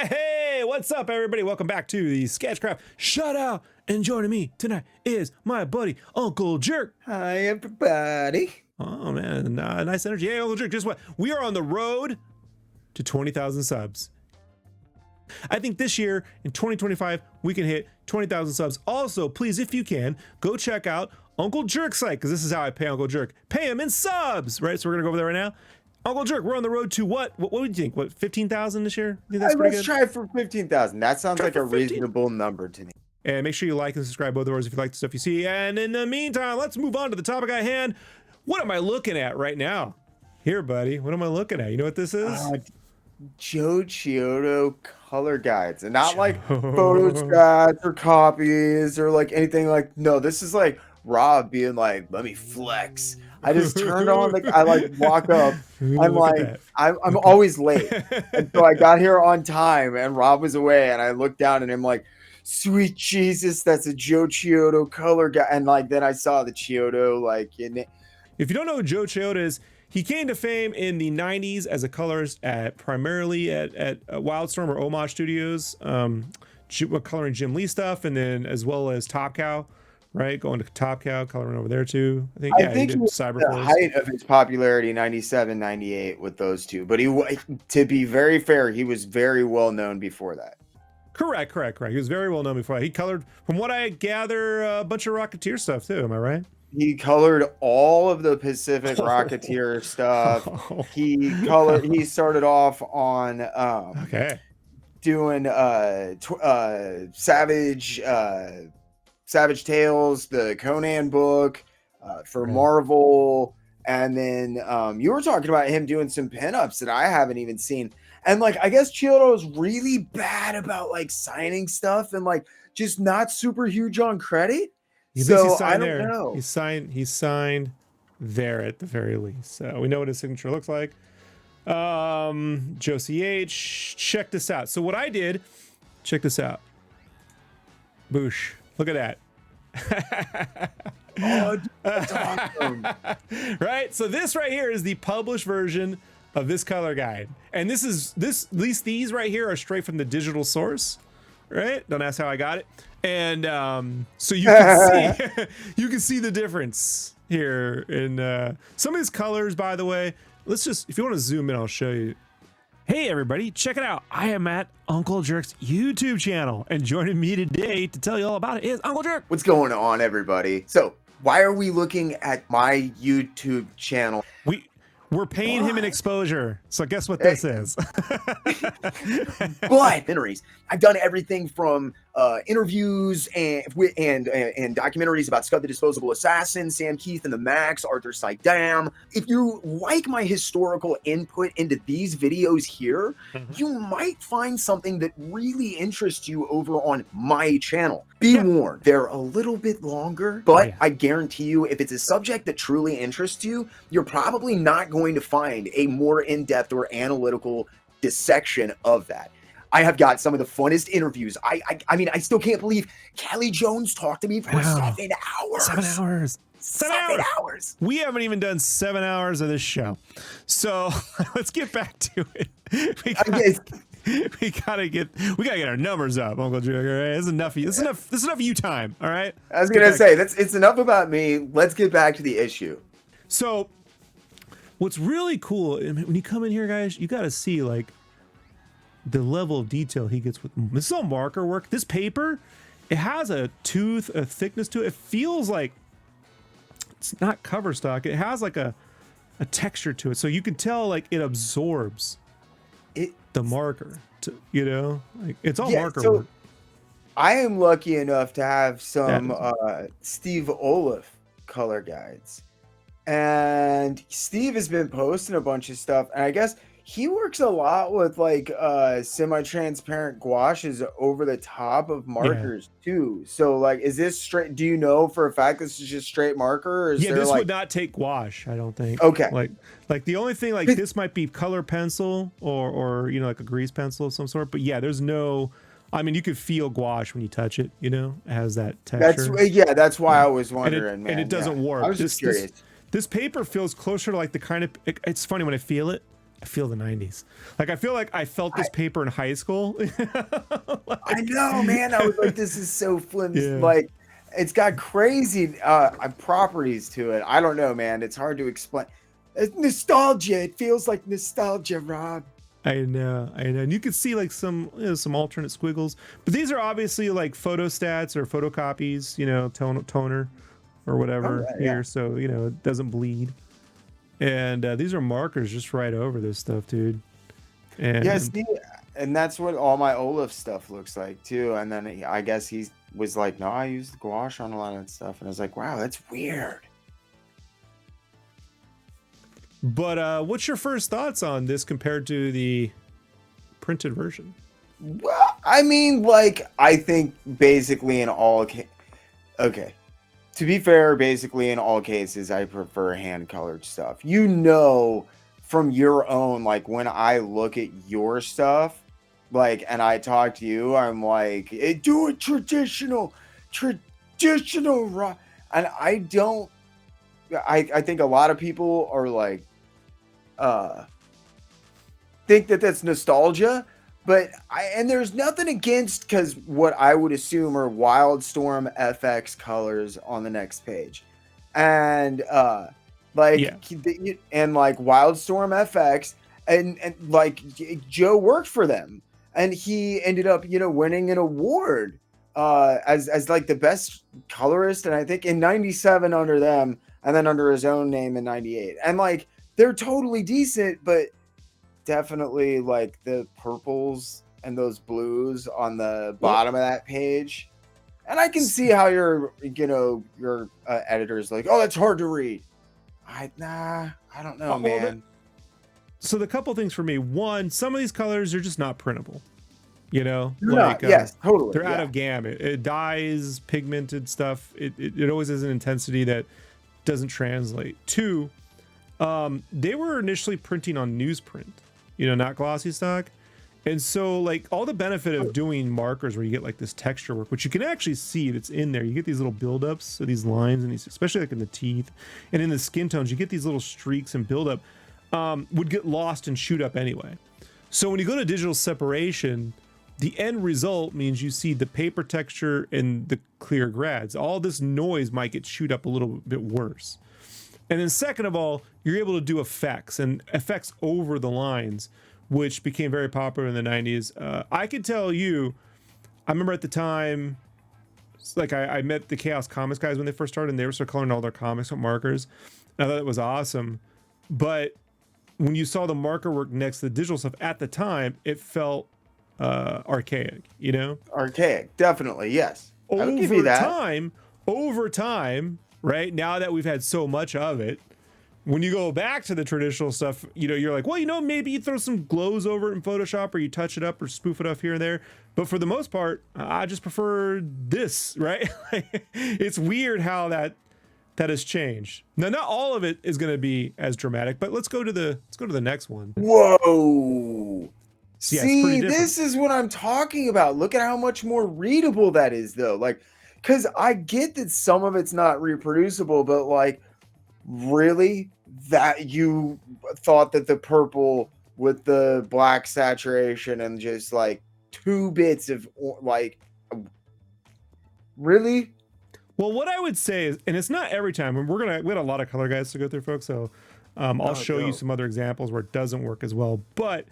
Hey, what's up, everybody? Welcome back to the Sketchcraft Shout-Out. And joining me tonight is my buddy, Uncle Jerk. Hi, everybody. Oh, man, nice energy. Hey, Uncle Jerk, guess what? We are on the road to 20,000 subs. I think this year, in 2025, we can hit 20,000 subs. Also, please, if you can, go check out Uncle Jerk's site, because this is how I pay Uncle Jerk. Pay him in subs, right? So we're going to go over there right now. Uncle Jerk, we're on the road to what? What would you think? What, 15,000 this year? You think that's pretty Let's good? try for 15,000. That sounds Try like for a 15. reasonable number to me. And make sure you like and subscribe both of ours if you like the stuff you see. And in the meantime, let's move on to the topic at hand. What am I looking at right now? Here, buddy. What am I looking at? You know what this is? Joe Chiodo color guides, and not like photographs or copies or like anything like. No, this is like Rob being like, "Let me flex." I just turned on, like, I like walk up. I'm like, I'm always late, and so I got here on time, and Rob was away, and I looked down, and I'm like, sweet Jesus, that's a Joe Chiodo color guy. And like then I saw the Chiodo like in it. If you don't know who Joe Chiodo is, he came to fame in the 90s as a colorist primarily at Wildstorm or Homage Studios, coloring Jim Lee stuff, and then as well as Top Cow, right? Going to Top Cow, coloring over there too. I think He did was Cyberforce. the height of his popularity, 97, 98 with those two. But to be very fair, he was very well known before that. Correct. He was very well known before that. He colored, from what I gather, a bunch of Rocketeer stuff too. Am I right? He colored all of the Pacific Rocketeer stuff. He started off on doing Savage Tales, the Conan book for Marvel, and then you were talking about him doing some pinups that I haven't even seen. And like, I guess Chiodo is really bad about like signing stuff and like just not super huge on credit. So I don't know. He signed there at the very least. So we know what his signature looks like. Joe C.H. Check this out. So what I did, check this out. Boosh. Look at that. Oh, that's awesome. Right? So this right here is the published version of this color guide. And at least these right here are straight from the digital source. Right? Don't ask how I got it. And so you can see you can see the difference here in some of his colors, by the way. Let's just, if you want to zoom in, I'll show you. Hey everybody, check it out. I am at Uncle Jerk's YouTube channel, and joining me today to tell you all about it is Uncle Jerk. What's going on, everybody? So why are we looking at my YouTube channel? We're paying him an exposure. So guess what this is? Documentaries. I've done everything from interviews and documentaries about Scud the Disposable Assassin, Sam Keith and the Max, Arthur Saidam. If you like my historical input into these videos here, you might find something that really interests you over on my channel. Be warned, they're a little bit longer, but I guarantee you, if it's a subject that truly interests you, you're probably not going to find a more in-depth or analytical dissection of that. I have got some of the funnest interviews. I mean, I still can't believe Kelly Jones talked to me for 7 hours. 7 hours. 7 hours. We haven't even done 7 hours of this show. So let's get back to it. We gotta get our numbers up, Uncle Jerk. All right? It's enough of you time. All right. I was gonna say it's enough about me. Let's get back to the issue. So what's really cool, when you come in here, guys, you gotta see like the level of detail he gets with this. Is all marker work. This paper, it has a thickness to it. It feels like it's not cover stock. It has like a texture to it, so you can tell like it absorbs the marker. Like it's all marker work. I am lucky enough to have some Steve Olaf color guides, and Steve has been posting a bunch of stuff, and I guess he works a lot with like semi-transparent gouaches over the top of markers too. So like, is this straight? Do you know for a fact this is just straight marker? Or is this would not take gouache, I don't think. Okay. Like the only thing like this might be color pencil or like a grease pencil of some sort. But yeah, there's no. I mean, you could feel gouache when you touch it. It has that texture. That's why I was wondering, and it doesn't warp. I was just curious. This paper feels closer to like the kind of. It's funny when I feel it. I feel the 90s. Like I feel like I felt this paper in high school. I know, man. I was like, this is so flimsy. Yeah. Like, it's got crazy properties to it. I don't know, man. It's hard to explain. It's nostalgia. It feels like nostalgia, Rob. I know, and you can see like some some alternate squiggles, but these are obviously like photostats or photocopies, toner or whatever here, so it doesn't bleed. And these are markers just right over this stuff, dude. And yeah, see, and that's what all my Olaf stuff looks like too. And then I guess he was like, "No, I use the gouache on a lot of that stuff," and I was like, "Wow, that's weird." But what's your first thoughts on this compared to the printed version? Well, I mean, like, I think basically in all okay. To be fair, basically in all cases, I prefer hand-colored stuff. From your own, like, when I look at your stuff, like, and I talk to you, I'm like, do it traditional, and I don't. I think a lot of people are like, think that that's nostalgia, but there's nothing against, because what I would assume are Wildstorm FX colors on the next page, and like Wildstorm FX, and like Joe worked for them, and he ended up winning an award as like the best colorist, and I think in '97 under them, and then under his own name in '98, and like they're totally decent, but definitely like the purples and those blues on the bottom of that page. And I can see how your editor's like, "Oh, that's hard to read." I don't know, man. So the couple things for me: one, some of these colors are just not printable. Yes, totally. They're out of gamut. It dyes, pigmented stuff. It always has an intensity that doesn't translate. Two, they were initially printing on newsprint, not glossy stock. And so like all the benefit of doing markers where you get like this texture work, which you can actually see that's in there. You get these little buildups of these lines, and these, especially like in the teeth and in the skin tones, you get these little streaks and buildup, would get lost and shoot up anyway. So when you go to digital separation, the end result means you see the paper texture and the clear grads. All this noise might get shoot up a little bit worse. And then second of all, you're able to do effects over the lines, which became very popular in the 90s. I could tell you, I remember at the time, like I met the Chaos Comics guys when they first started, and they were still coloring all their comics with markers. And I thought it was awesome. But when you saw the marker work next to the digital stuff at the time, it felt archaic, Archaic, definitely, yes. I would give you that. Over time, right, now that we've had so much of it, when you go back to the traditional stuff, you're like, well, maybe you throw some glows over it in Photoshop, or you touch it up or spoof it up here and there. But for the most part, I just prefer this, right? It's weird how that has changed. Now, not all of it is going to be as dramatic, but let's go to the next one. Whoa. Yeah, see, this is what I'm talking about. Look at how much more readable that is, though. Like, because I get that some of it's not reproducible, but like, really, that you thought that the purple with the black saturation and just like 2 bits of like, really? Well, what I would say is, and it's not every time, and we had a lot of color guides to go through, folks, so I'll show you some other examples where it doesn't work as well. But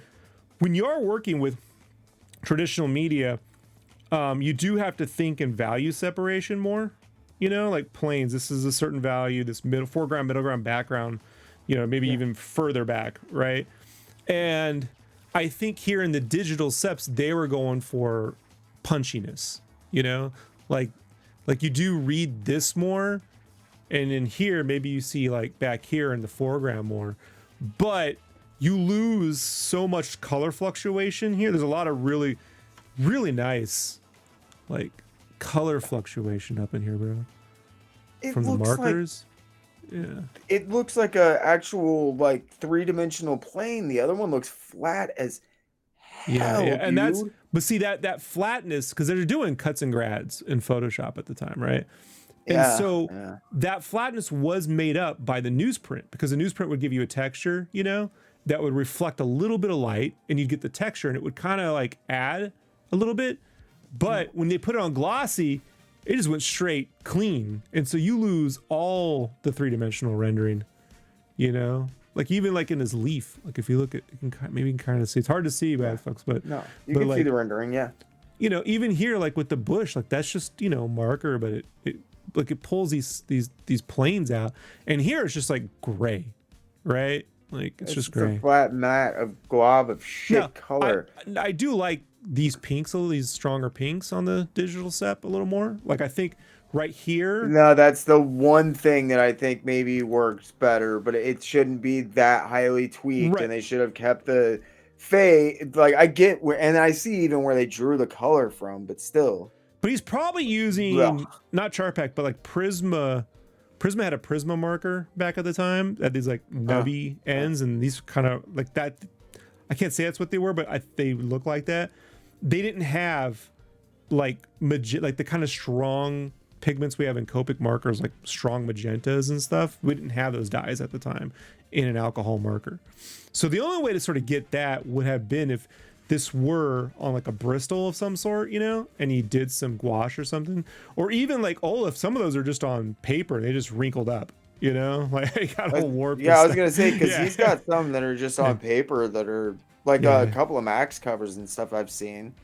when you're working with traditional media, you do have to think in value separation more. Like planes, this is a certain value, this foreground, middle ground, background, maybe even further back, right? And I think here in the digital seps, they were going for punchiness, like you do read this more, and in here, maybe you see like back here in the foreground more, but you lose so much color fluctuation here. There's a lot of really, really nice, like, color fluctuation up in here, bro. From the markers. It looks like a actual like 3-dimensional plane. The other one looks flat as hell. Yeah, and dude. but see that flatness, because they're doing cuts and grads in Photoshop at the time, right? And so that flatness was made up by the newsprint, because the newsprint would give you a texture, that would reflect a little bit of light, and you'd get the texture, and it would kind of like add a little bit. But when they put it on glossy, it just went straight clean, and so you lose all the three-dimensional rendering. You know, like even like in this leaf, like if you look at, you can maybe you can kind of see. It's hard to see, bad folks, but no, you can see the rendering, yeah. You know, even here, like with the bush, like that's just, you know, marker, but it pulls these planes out, and here it's just like gray, right? Like it's just gray. A flat mat of glob of shit color. I do like these pinks, these stronger pinks on the digital SEP a little more. Like I think right here. No, that's the one thing that I think maybe works better, but it shouldn't be that highly tweaked, and they should have kept the fade. Like I get where, and I see even where they drew the color from, but still. But he's probably using not Charpak, but like Prisma. Prisma had a Prisma marker back at the time that these like nubby ends, and these kind of like that. I can't say that's what they were, but they look like that. They didn't have like the kind of strong pigments we have in Copic markers, like strong magentas and stuff. We didn't have those dyes at the time in an alcohol marker. So the only way to sort of get that would have been if this were on like a Bristol of some sort, you know, and he did some gouache or something, or even like if some of those are just on paper, they just wrinkled up, you know, like they got all warped. Yeah, I was gonna say, because he's got some that are just on paper that are like a couple of Max covers and stuff I've seen.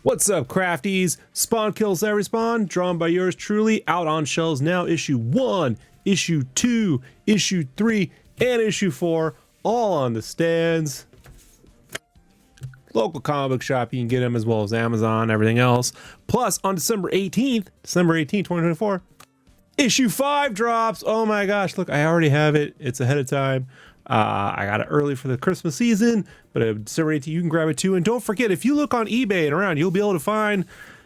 What's up, crafties? Spawn Kills Every Spawn, drawn by yours truly, out on shelves now. Issue 1, issue 2, issue 3, and issue 4, all on the stands. Local comic book shop, you can get them, as well as Amazon, everything else. Plus, on December 18th, 2024, issue 5 drops. Oh my gosh, look, I already have it. It's ahead of time. I got it early for the Christmas season, but December 18th, you can grab it too. And don't forget, if you look on eBay and around, you'll be able to find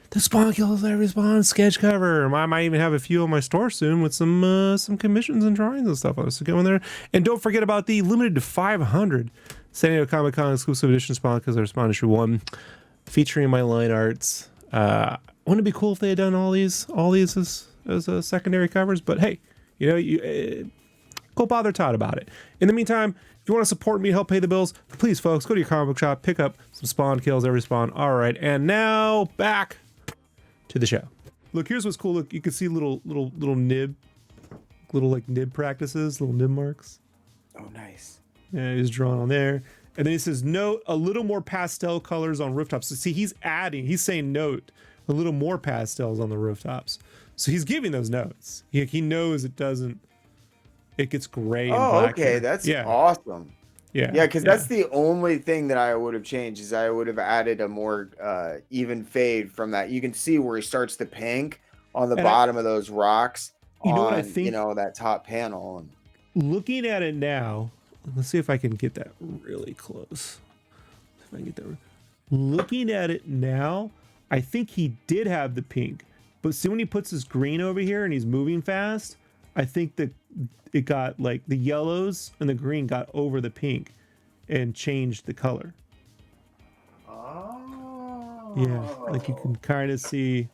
the Spawn Kills Every Spawn sketch cover. I might even have a few on my store soon with some commissions and drawings and stuff. So go in there. And don't forget about the limited to 500 San Diego Comic Con exclusive edition Spawn Kills Every Spawn issue 1, featuring my line arts. Wouldn't it be cool if they had done all these as secondary covers? But hey, you know, go bother Todd about it. In the meantime, if you want to support me, help pay the bills, please, folks, go to your comic book shop, pick up some Spawn Kills Every Spawn. All right, and now back to the show. Look, here's what's cool. Look, you can see little nib, like nib practices, little nib marks. Oh, nice. Yeah, he's drawn on there. And then he says, note a little more pastel colors on rooftops. So see, he's saying note a little more pastels on the rooftops. So he's giving those notes. He knows it gets gray and black. Okay, here. that's awesome. Yeah, because that's the only thing that I would have changed, is I would have added a more even fade from that. You can see where he starts the pink on the bottom of those rocks. You know what I think? You know, that top panel. Looking at it now, let's see if I can get that really close. If I can get that. Looking at it now, I think he did have the pink, but see when he puts his green over here and he's moving fast, I think that it got like the yellows and the green got over the pink and changed the color. Oh. Yeah, like you can kind of see.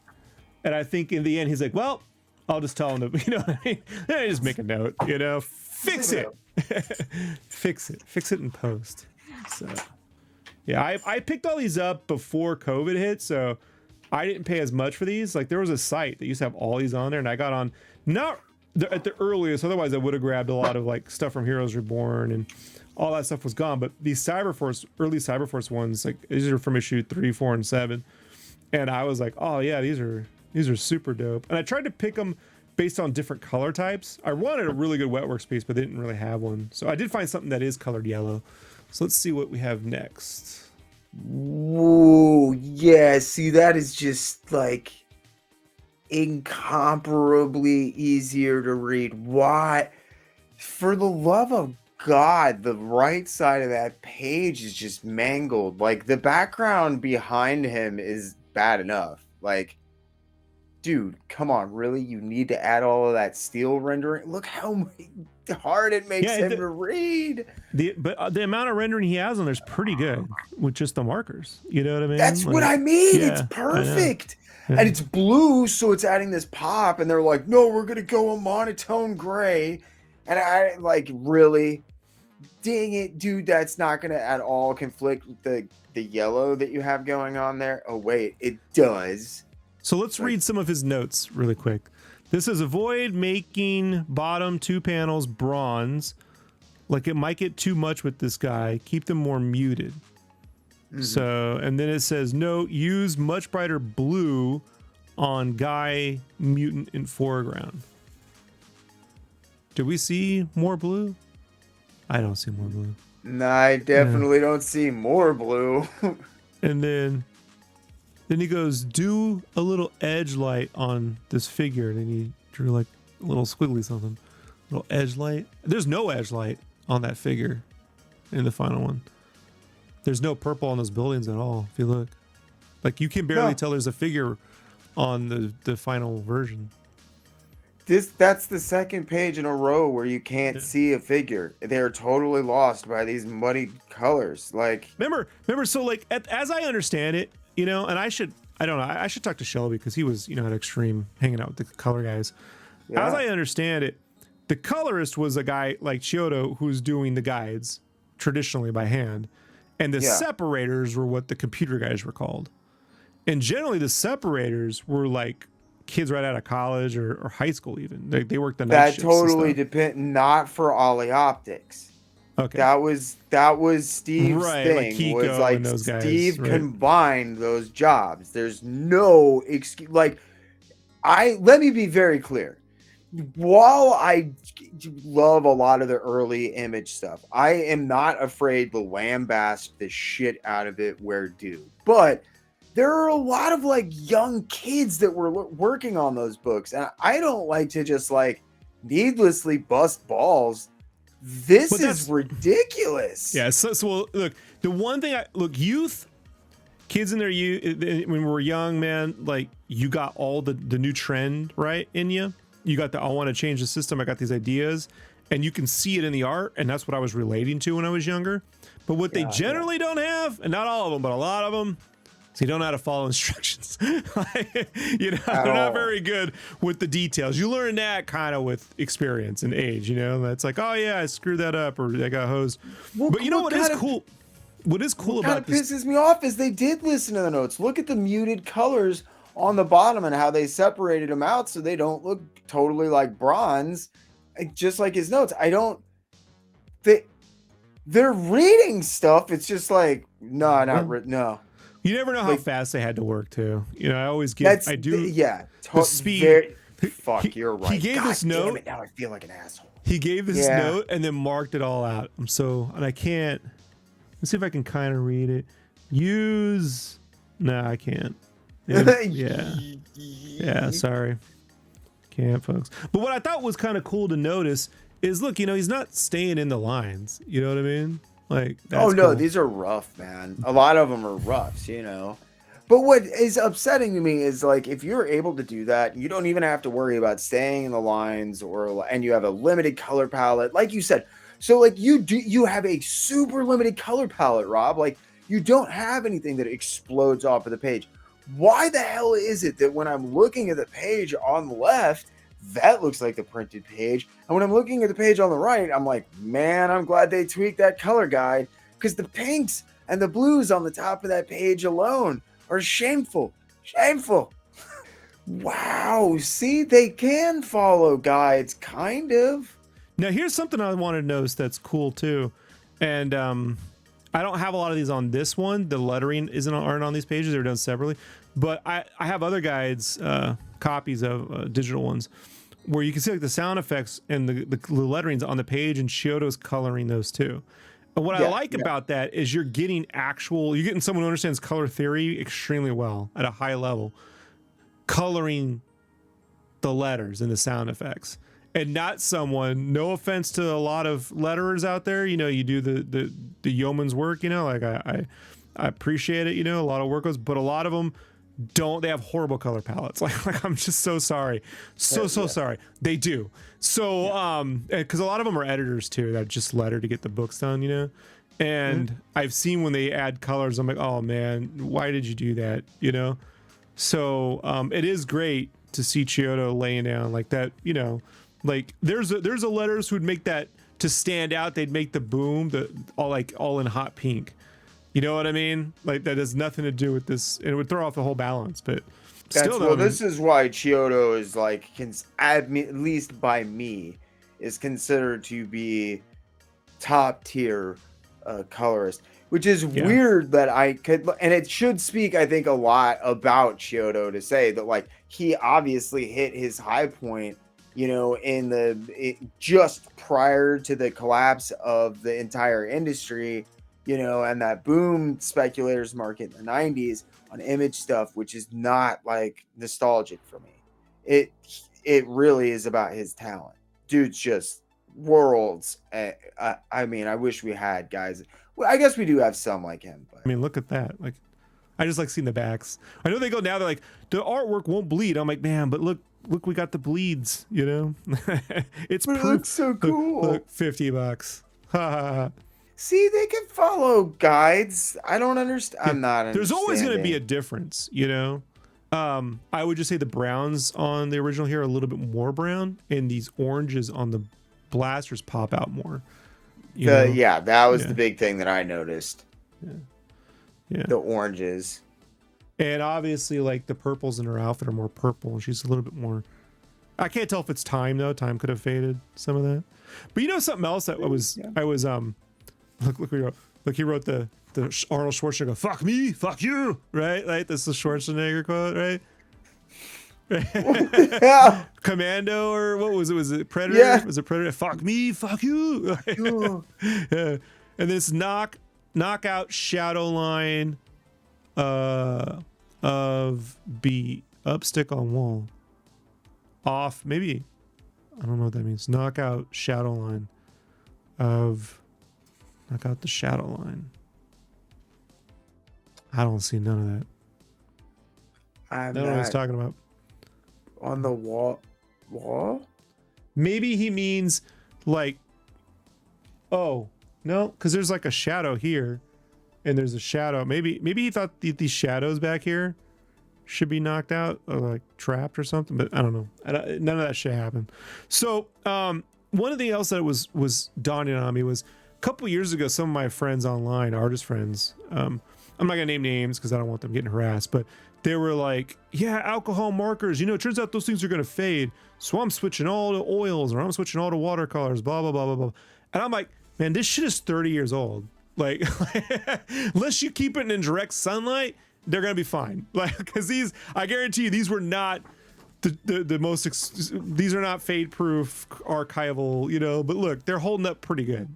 And I think in the end, he's like, well, I'll just tell him to, you know what I mean? Just make a note, you know, fix it. Fix it in post. So yeah, I picked all these up before COVID hit, so I didn't pay as much for these. Like there was a site that used to have all these on there, and I got on not at the earliest, otherwise I would have grabbed a lot of like stuff from Heroes Reborn and all that stuff was gone. But these Cyberforce, early Cyberforce ones, like these are from issue 3, 4, and 7, and I was like, oh yeah, these are super dope. And I tried to pick them based on different color types. I wanted a really good Wetworks piece, but they didn't really have one, so I did find something that is colored yellow. So let's see what we have next. Whoa, yeah, see, that is just like incomparably easier to read. Why? For the love of God, the right side of that page is just mangled. Like the background behind him is bad enough. Like, dude, come on, really? You need to add all of that steel rendering? Look how hard it makes him to read. But the amount of rendering he has on there's pretty good with just the markers. You know what I mean? That's like, what I mean. Yeah, it's perfect. And it's blue, so it's adding this pop. And they're like, no, we're going to go a monotone gray. And I like, really? dang it, dude, that's not gonna at all conflict with the yellow that you have going on there. Oh wait, it does. So let's read some of his notes really quick. This is avoid making bottom 2 panels bronze. Like it might get too much with this guy. Keep them more muted. So, and then it says, no, use much brighter blue on guy mutant in foreground. Do we see more blue? I don't see more blue. No, I definitely don't see more blue. And then he goes, do a little edge light on this figure. And then he drew like a little squiggly something. Little edge light. There's no edge light on that figure in the final one. There's no purple on those buildings at all. If you look, like you can barely tell there's a figure on the final version. That's the second page in a row where you can't see a figure. They're totally lost by these muddy colors. Like remember. So like as I understand it, you know, and I should talk to Shelby because he was, you know, at Extreme hanging out with the color guys. Yeah. As I understand it, the colorist was a guy like Chiodo who's doing the guides traditionally by hand. And the separators were what the computer guys were called. And generally the separators were like kids right out of college or high school even. They worked the night shifts. That totally depends. Not for Ollie Optics. Okay. That was Steve's thing. Like was like those guys, Steve combined those jobs. There's no excuse. Like let me be very clear. While I love a lot of the early image stuff, I am not afraid to lambast the shit out of it where due. But there are a lot of like young kids that were working on those books, and I don't like to just like needlessly bust balls. This is ridiculous. Yeah. So well, look, the one thing youth, kids in their youth, when we're young, man, like you got all the new trend right in you. You got I want to change the system. I got these ideas, and you can see it in the art, and that's what I was relating to when I was younger. But what they generally don't have, and not all of them, but a lot of them, so you don't know how to follow instructions. You know, they're not very good with the details. You learn that kind of with experience and age. You know, that's like, oh yeah, I screwed that up, or I got hosed. But you know what is cool? What is cool about this? Pisses me off is they did listen to the notes. Look at the muted colors on the bottom and how they separated them out so they don't look totally like bronze, just like his notes. They're reading stuff. It's just like, no. You never know how fast they had to work too. You know, I always give, the speed. You're right. He gave this note. Damn it, now I feel like an asshole. He gave this note and then marked it all out. And I can't, let's see if I can kind of read it. No, I can't. Yeah, sorry. Can't, folks. But what I thought was kind of cool to notice is, look, you know, he's not staying in the lines. You know what I mean? Like, that's cool. These are rough, man. A lot of them are roughs, you know. But what is upsetting to me is, like, if you're able to do that, you don't even have to worry about staying in the lines, and you have a limited color palette, like you said. So, like, you have a super limited color palette, Rob. Like, you don't have anything that explodes off of the page. Why the hell is it that when I'm looking at the page on the left, that looks like the printed page, and when I'm looking at the page on the right, I'm like, man, I'm glad they tweaked that color guide, because the pinks and the blues on the top of that page alone are shameful. Wow, see, they can follow guides, kind of. Now, here's something I want to notice that's cool too, and I don't have a lot of these on this one. The lettering aren't on these pages; they're done separately. But I have other guides, copies of digital ones, where you can see like the sound effects and the letterings on the page, and Chiodo's coloring those too. And what I like about that is you're getting someone who understands color theory extremely well at a high level, coloring the letters and the sound effects. And not someone, no offense to a lot of letterers out there, you know, you do the yeoman's work, you know, like I appreciate it, you know, a lot of work goes, but a lot of them they have horrible color palettes. Like I'm just so sorry. So sorry. They do. So, because a lot of them are editors too, that just letter to get the books done, you know? And I've seen when they add colors, I'm like, oh man, why did you do that? You know? So, it is great to see Chiodo laying down like that, you know, like there's a letters who'd make that to stand out, they'd make the boom all in hot pink. You know what I mean? Like that has nothing to do with this. It would throw off the whole balance, but still, though, this is why Chiodo is like, at least by me, is considered to be top tier colorist, which is weird that I could, and it should speak, I think, a lot about Chiodo to say that like he obviously hit his high point, you know, just prior to the collapse of the entire industry, you know, and that boom speculators market in the 90s on image stuff, which is not like nostalgic for me. It really is about his talent. Dude's just worlds. I mean, I wish we had guys. Well, I guess we do have some like him. But. I mean, look at that. Like, I just like seeing the backs. I know they go now. They're like, the artwork won't bleed. I'm like, man, but look, we got the bleeds. You know, it's but it looks so cool. Look, $50. See, they can follow guides. I don't understand. I'm not. There's always going to be a difference, you know. I would just say the browns on the original here are a little bit more brown, and these oranges on the blasters pop out more. Yeah, that was the big thing that I noticed. Yeah, the oranges, and obviously, like the purples in her outfit are more purple, and she's a little bit more. I can't tell if it's time though. Time could have faded some of that. But you know something else that I was look he wrote the Arnold Schwarzenegger, fuck me, fuck you, right? Like this is a Schwarzenegger quote, right? Yeah. Commando, or what was it? Was it Predator? Yeah. Was it Predator? Fuck me, fuck you. Yeah. And this knockout shadow line of B up stick on wall. Off, maybe. I don't know what that means. Knockout shadow line of knock out the shadow line. I don't see none of that. I don't know what he's talking about. On the wall? Maybe he means like, oh, no, because there's like a shadow here and there's a shadow. Maybe he thought these shadows back here should be knocked out or like trapped or something, but I don't know. None of that shit happened. So one of the else that was dawning on me was a couple years ago, some of my friends online, artist friends, I'm not gonna name names because I don't want them getting harassed, but they were like, yeah, alcohol markers, you know, it turns out those things are gonna fade, so I'm switching all to oils or I'm switching all to watercolors, blah blah blah blah blah. And I'm like, man, this shit is 30 years old. Like unless you keep it in direct sunlight, they're gonna be fine. Like, because these, I guarantee you, these were not the most these are not fade proof archival, you know, but look, they're holding up pretty good.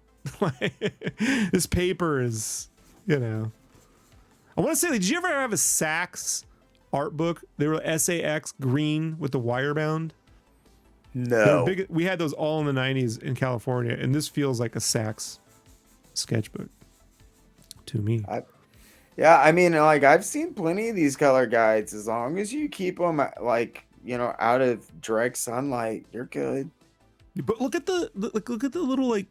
This paper is, you know, I want to say, did you ever have a Saks art book? They were SAX green with the wire bound. No, we had those all in the 90s in California, and this feels like a Saks sketchbook to me. Yeah, I mean, like I've seen plenty of these color guides. As long as you keep them like, you know, out of direct sunlight, you're good. But look at the little like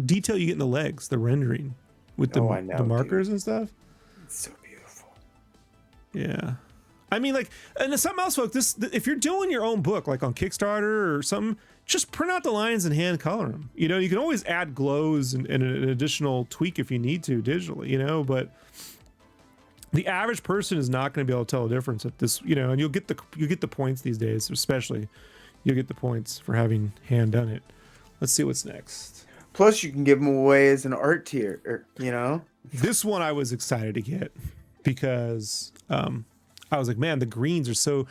detail you get in the legs, the rendering with the markers and stuff. It's so beautiful. Yeah, I mean, like, and something else, folks. If you're doing your own book, like on Kickstarter or something, just print out the lines and hand color them. You know, you can always add glows and an additional tweak if you need to digitally. You know, but the average person is not going to be able to tell a difference at this. You know, and you'll get the points these days, especially. You'll get the points for having hand done it. Let's see what's next. Plus, you can give them away as an art tier, or, you know. This one I was excited to get because I was like, man, the greens are so,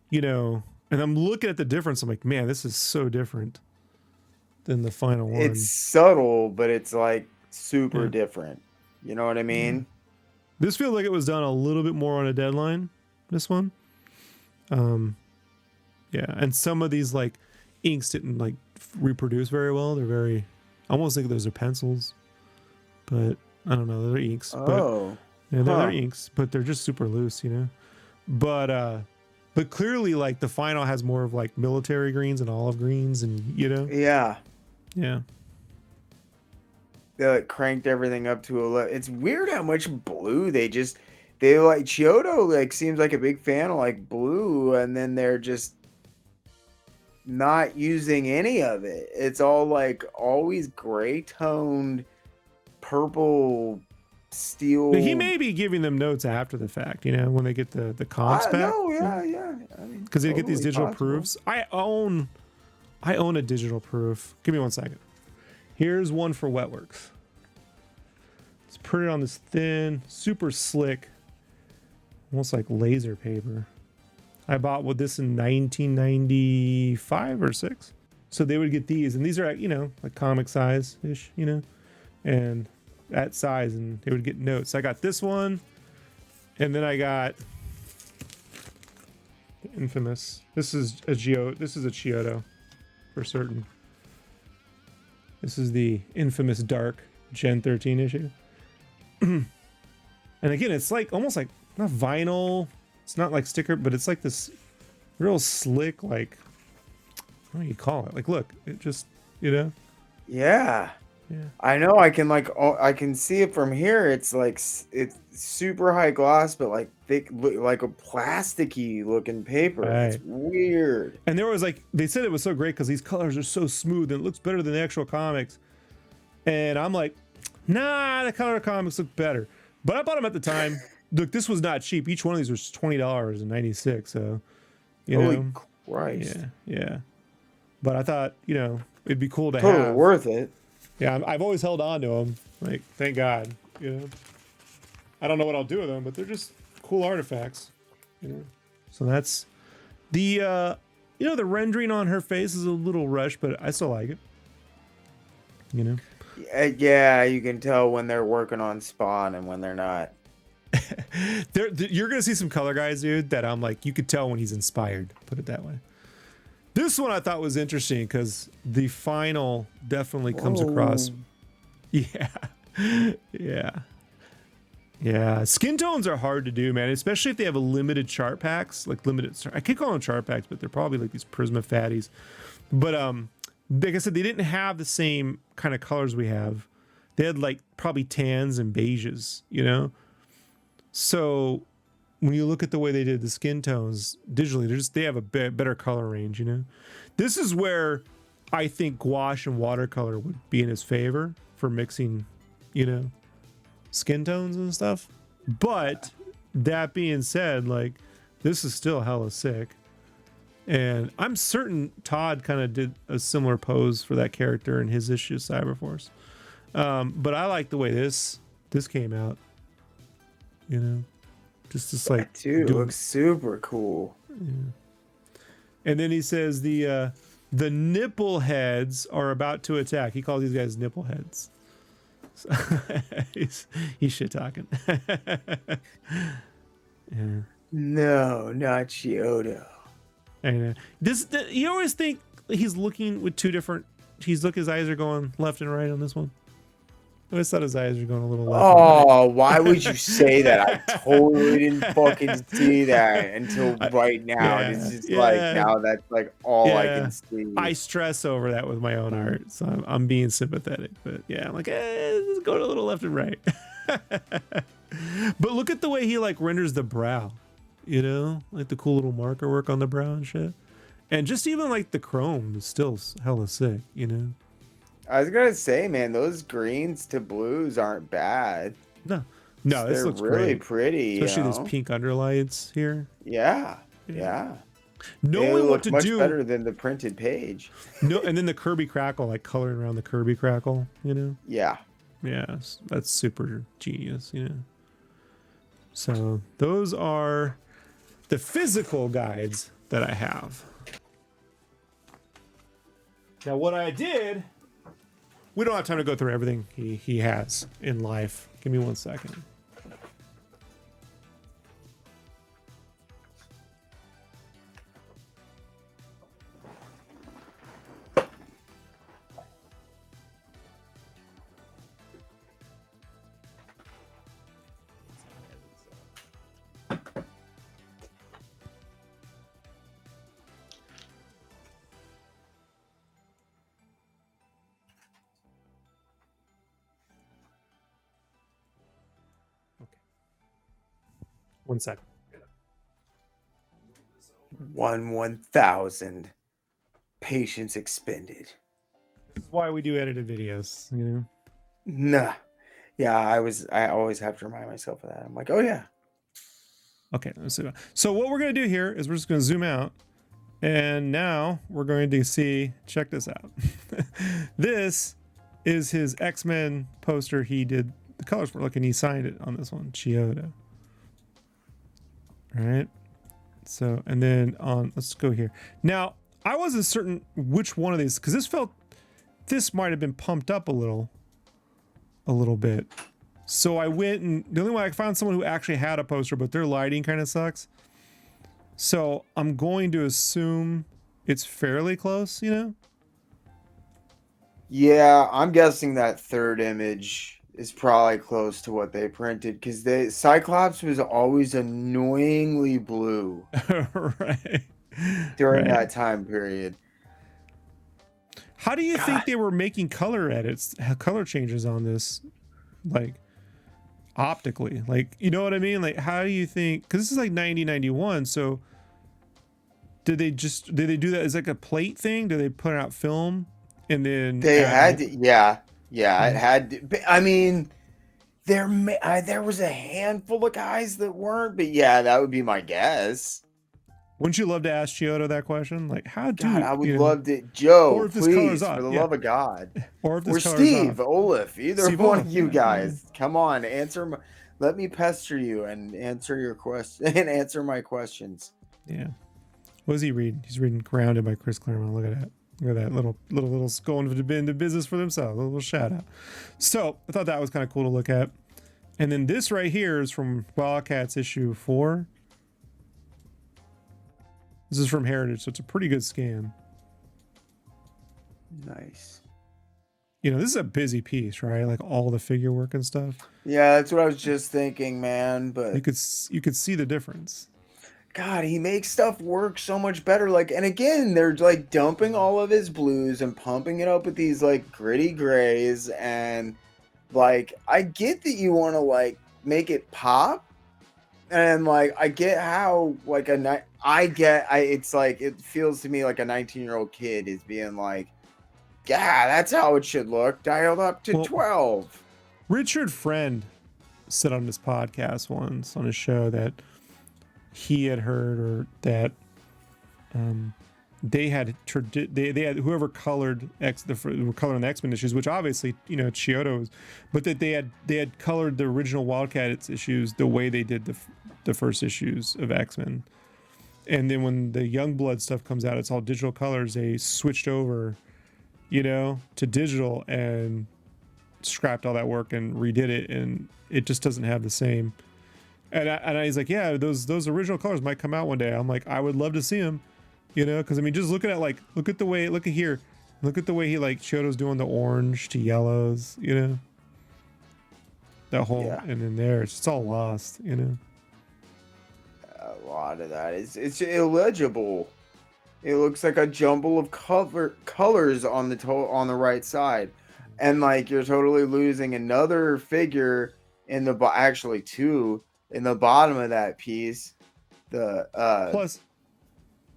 you know, and I'm looking at the difference. I'm like, man, this is so different than the final one. It's subtle, but it's like super different. You know what I mean? This feels like it was done a little bit more on a deadline. This one. Yeah, and some of these like inks didn't like reproduce very well. They're very, I almost think those are pencils, but I don't know. They're inks. Oh, but, yeah, they're inks, but they're just super loose, you know. But clearly, like the final has more of like military greens and olive greens, and you know. Yeah. They like cranked everything up to 11. It's weird how much blue they like. Chiodo like seems like a big fan of like blue, and then they're just not using any of it. It's all like always gray toned, purple, steel. He may be giving them notes after the fact, you know, when they get the comps back. No, yeah. I mean, because they get these totally digital possible. proofs. I own a digital proof. Give me 1 second. Here's one for Wetworks. Let's print it on this thin, super slick, almost like laser paper. I bought with this in 1995 or 6. So they would get these, and these are, you know, like comic size ish, you know, and that size, and they would get notes. I got this one, and then I got the infamous. This is a Chiodo for certain. This is the infamous dark Gen 13 issue. And again, it's like almost like not vinyl. It's not like sticker, but it's like this real slick, like, what do you call it? Like, look, it just, you know? Yeah. Yeah. I know. I can see it from here. It's like it's super high gloss, but like thick, like a plasticky looking paper. Right. It's weird. And there was like, they said it was so great because these colors are so smooth and it looks better than the actual comics. And I'm like, nah, the color comics look better. But I bought them at the time. Look, this was not cheap. Each one of these was $20.96. So, you Holy know, Christ. yeah. But I thought, you know, it'd be cool to Totally have. worth it. Yeah, I've always held on to them. Like, thank God. You know, I don't know what I'll do with them, but they're just cool artifacts. You know, so that's the you know, the rendering on her face is a little rushed, but I still like it. You know. Yeah, you can tell when they're working on Spawn and when they're not. You're gonna see some color guys, dude, that I'm like, you could tell when he's inspired. Put it that way. This one I thought was interesting because the final definitely comes across. Yeah. Skin tones are hard to do, man, especially if they have a limited chart packs, like limited. I could call them chart packs, but they're probably like these Prisma fatties. But like I said, they didn't have the same kind of colors we have. They had like probably tans and beiges, you know. So when you look at the way they did the skin tones digitally, they have a better color range, you know. This is where I think gouache and watercolor would be in his favor for mixing, you know, skin tones and stuff. But that being said, like, this is still hella sick. And I'm certain Todd kind of did a similar pose for that character in his issue of Cyberforce. But I like the way this came out. You know, just like Dude, looks super cool. Yeah. And then he says the nipple heads are about to attack. He calls these guys nipple heads. So he's shit talking. Yeah. No, not Chiodo. And you always think he's looking with two different. His eyes are going left and right on this one. I always thought his eyes were going a little left. Oh, why would you say that? I totally didn't fucking see that until right now. Yeah, It's just like now that's like all I can see. I stress over that with my own art, so I'm being sympathetic. But yeah, I'm like, let's go a little left and right. But look at the way he like renders the brow, you know, like the cool little marker work on the brow and shit. And just even like the chrome is still hella sick, you know. I was gonna say, man, those greens to blues aren't bad. No, this They're looks really great. pretty. Especially you these know? pink underlights here. Yeah. Knowing They what look to much do. better than the printed page. No, and then the Kirby crackle, like coloring around the Kirby crackle, you know. Yeah. Yeah, that's super genius, you know. So those are the physical guides that I have. Now, what I did, we don't have time to go through everything he has in life. Give me 1 second. Okay. 1 second. 1/1000 patience expended. That's why we do edited videos, you know. Nah. Yeah, I always have to remind myself of that. I'm like, oh yeah. Okay, let's see. So what we're gonna do here is we're just gonna zoom out, and now we're going to see. Check this out. This is his X-Men poster. He did the colors for. Look, and he signed it on this one, Chiodo. All right. So, and then on. Let's go here. Now, I wasn't certain which one of these, because this might have been pumped up a little bit. So I went, and the only way I found someone who actually had a poster, but their lighting kind of sucks. So I'm going to assume it's fairly close, you know? Yeah, I'm guessing that third image is probably close to what they printed, because Cyclops was always annoyingly blue Right. during Right. that time period. How do you think they were making color edits, color changes on this? Like, optically, like, you know what I mean? Like, how do you think, because this is like 9091, so did they do that as like a plate thing? Did they put out film and then They had to, yeah, it had to, but, I mean, there was a handful of guys that weren't, but yeah, that would be my guess. Wouldn't you love to ask Chiodo that question? Like, how do God, I would you know, love to, Joe, or if this color's please, off, for the yeah. love of God. Or if this Or color's Steve, off. Olaf, either Steve one Olaf, of you yeah, guys. Come on, let me pester you and answer your question and answer my questions. Yeah. What is he reading? He's reading Grounded by Chris Claremont. Look at that. Look at that little going into business for themselves. A little shout out. So I thought that was kind of cool to look at. And then this right here is from WildC.A.T.s issue 4. This is from Heritage, so it's a pretty good scan. Nice. You know, this is a busy piece, right? Like all the figure work and stuff. Yeah, that's what I was just thinking, man. But You could see the difference. God, he makes stuff work so much better. Like, and again, they're like dumping all of his blues and pumping it up with these like gritty grays. And like, I get that you want to like make it pop. And like, I get how like it's like, it feels to me like a 19-year-old kid is being like, yeah, that's how it should look, dialed up to 12. Richard Friend said on this podcast once on his show that he had heard, or that they had whoever colored were coloring the X-Men issues, which obviously, you know, Chiodo was, but that they had colored the original WildC.A.T.s issues the way they did the first issues of X-Men. And then when the Youngblood stuff comes out, it's all digital colors. They switched over, you know, to digital and scrapped all that work and redid it, and it just doesn't have the same. And he's like, yeah, those original colors might come out one day. I'm like, I would love to see them, you know, because I mean, just look at the way he like Chiodo's doing the orange to yellows, you know, that whole, Yeah. and then there it's all lost, you know. A lot of that it's illegible. It looks like a jumble of colors on the right side, and like you're totally losing another figure in the actually two in the bottom of that piece. The Plus,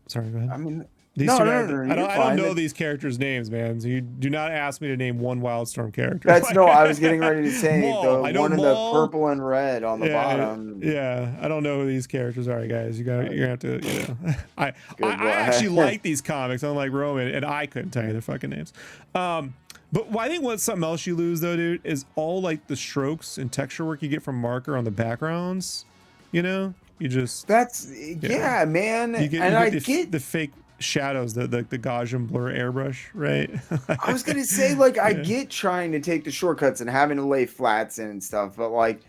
sorry, go ahead. I mean, These no, two no, guys, no, I you're don't fine. know these characters' names, man. So you do not ask me to name one Wildstorm character. That's no. I was getting ready to say Maul. I the know one in Maul. the purple and red on the bottom. Yeah, I don't know who these characters are, guys. You're gonna have to, you know. I boy. actually like these comics, unlike Roman, and I couldn't tell you their fucking names. But I think what's something else you lose though, dude, is all like the strokes and texture work you get from marker on the backgrounds. You know, you just yeah, man. You get the fake shadows, the Gaussian blur airbrush, right? I was gonna say, like, I get trying to take the shortcuts and having to lay flats in and stuff, but like,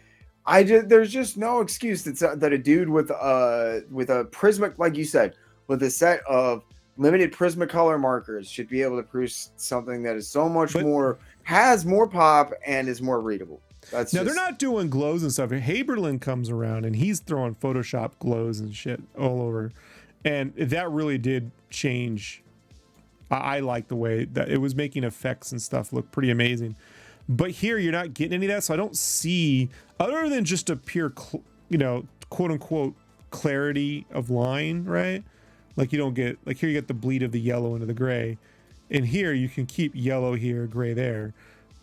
there's just no excuse that a dude with a Prisma, like you said, with a set of limited Prismacolor markers should be able to produce something that is so much more, has more pop and is more readable. They're not doing glows and stuff. Haberlin comes around and he's throwing Photoshop glows and shit all over, and that really did change. I like the way that it was making effects and stuff look pretty amazing. But here you're not getting any of that, so I don't see, other than just a pure, you know, quote unquote clarity of line, right? Like you don't get, like here you get the bleed of the yellow into the gray. And here you can keep yellow here, gray there.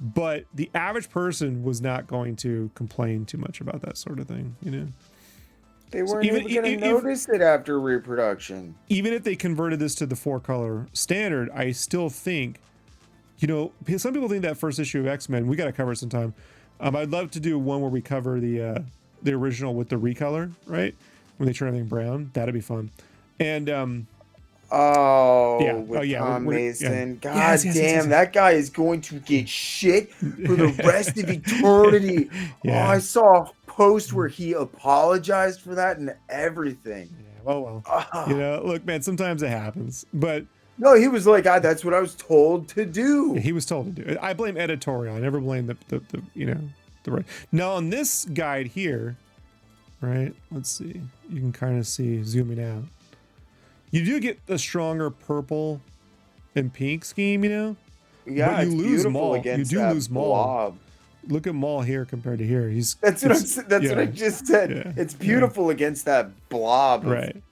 But the average person was not going to complain too much about that sort of thing, you know? They weren't even going to notice it after reproduction. Even if they converted this to the 4-color standard, I still think, you know, some people think that first issue of X-Men, we got to cover it sometime. I'd love to do one where we cover the original with the recolor, right? When they turn everything brown, that'd be fun. And Tom Mason. God damn, that guy is going to get shit for the rest of eternity. Yeah. Oh, I saw a post where he apologized for that and everything. Yeah, well. You know, look, man, sometimes it happens. But no, he was like, that's what I was told to do. Yeah, he was told to do it. I blame editorial. I never blame the you know, the right. Now on this guide here, right? Let's see. You can kind of see zooming out. You do get a stronger purple and pink scheme, you know? Yeah, but you lose Maul. You do lose Maul. Look at Maul here compared to here. That's what I just said. Yeah, it's beautiful against that blob right. of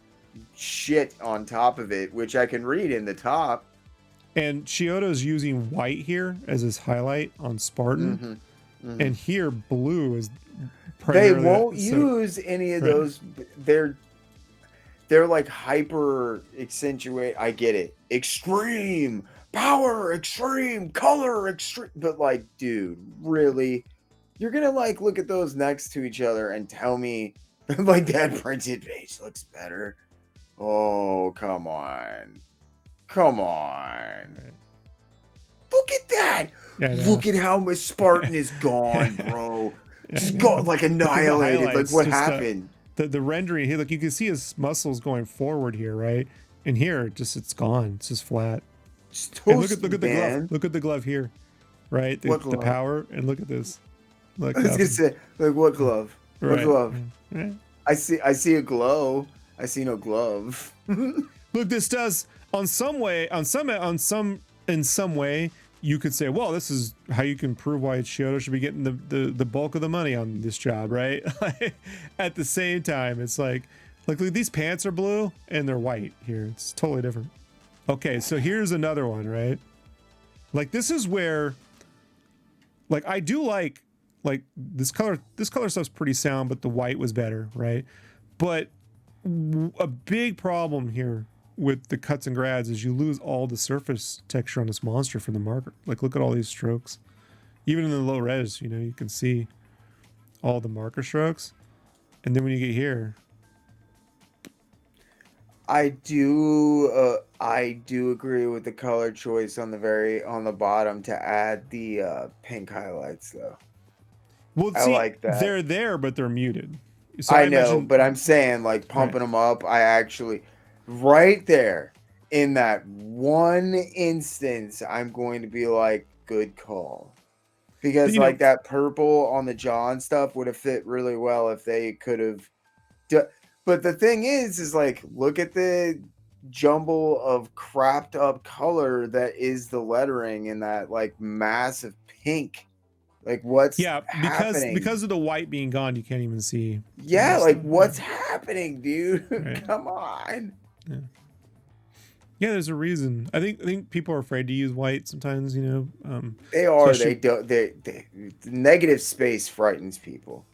shit on top of it, which I can read in the top. And Chiodo's using white here as his highlight on Spartan. And here blue is they won't use any of those. They're like hyper accentuate. I get it. Extreme power, extreme color, extreme. But like, dude, really? You're gonna like look at those next to each other and tell me like that printed face looks better? Oh, come on. Come on. Look at that. Yeah, look at how my Spartan is gone, bro. Just gone, like annihilated. Like what happened? The rendering here, like you can see his muscles going forward here, right? And here, just it's gone. It's just flat. And look at the glove. Look at the glove here, right? The power, and look at this. Look, I was gonna say, like what glove? What right. glove? Right. I see a glow. I see no glove. Look, this does in some way, you could say, well, this is how you can prove why Chiodo should be getting the bulk of the money on this job, right? At the same time, it's like, look, these pants are blue and they're white here. It's totally different. Okay, so here's another one, right? Like this is where, like I do like this color stuff's pretty sound, but the white was better, right? But a big problem here with the cuts and grads is you lose all the surface texture on this monster from the marker. Like look at all these strokes. Even in the low res, you know, you can see all the marker strokes. And then when you get here, I do agree with the color choice on the bottom to add the pink highlights though. Well, I like that. They're there, but they're muted. So I know, but I'm saying like pumping them up. I actually, right there in that one instance, I'm going to be like, good call. Because like that purple on the jaw and stuff would have fit really well if they could have. But the thing is like, look at the jumble of cropped up color that is the lettering in that like massive pink. Like what's happening? Because of the white being gone, you can't even see. Yeah, like what's happening, dude? Right. Come on. Yeah, there's a reason. I think people are afraid to use white sometimes. You know, they are. They don't. They negative space frightens people.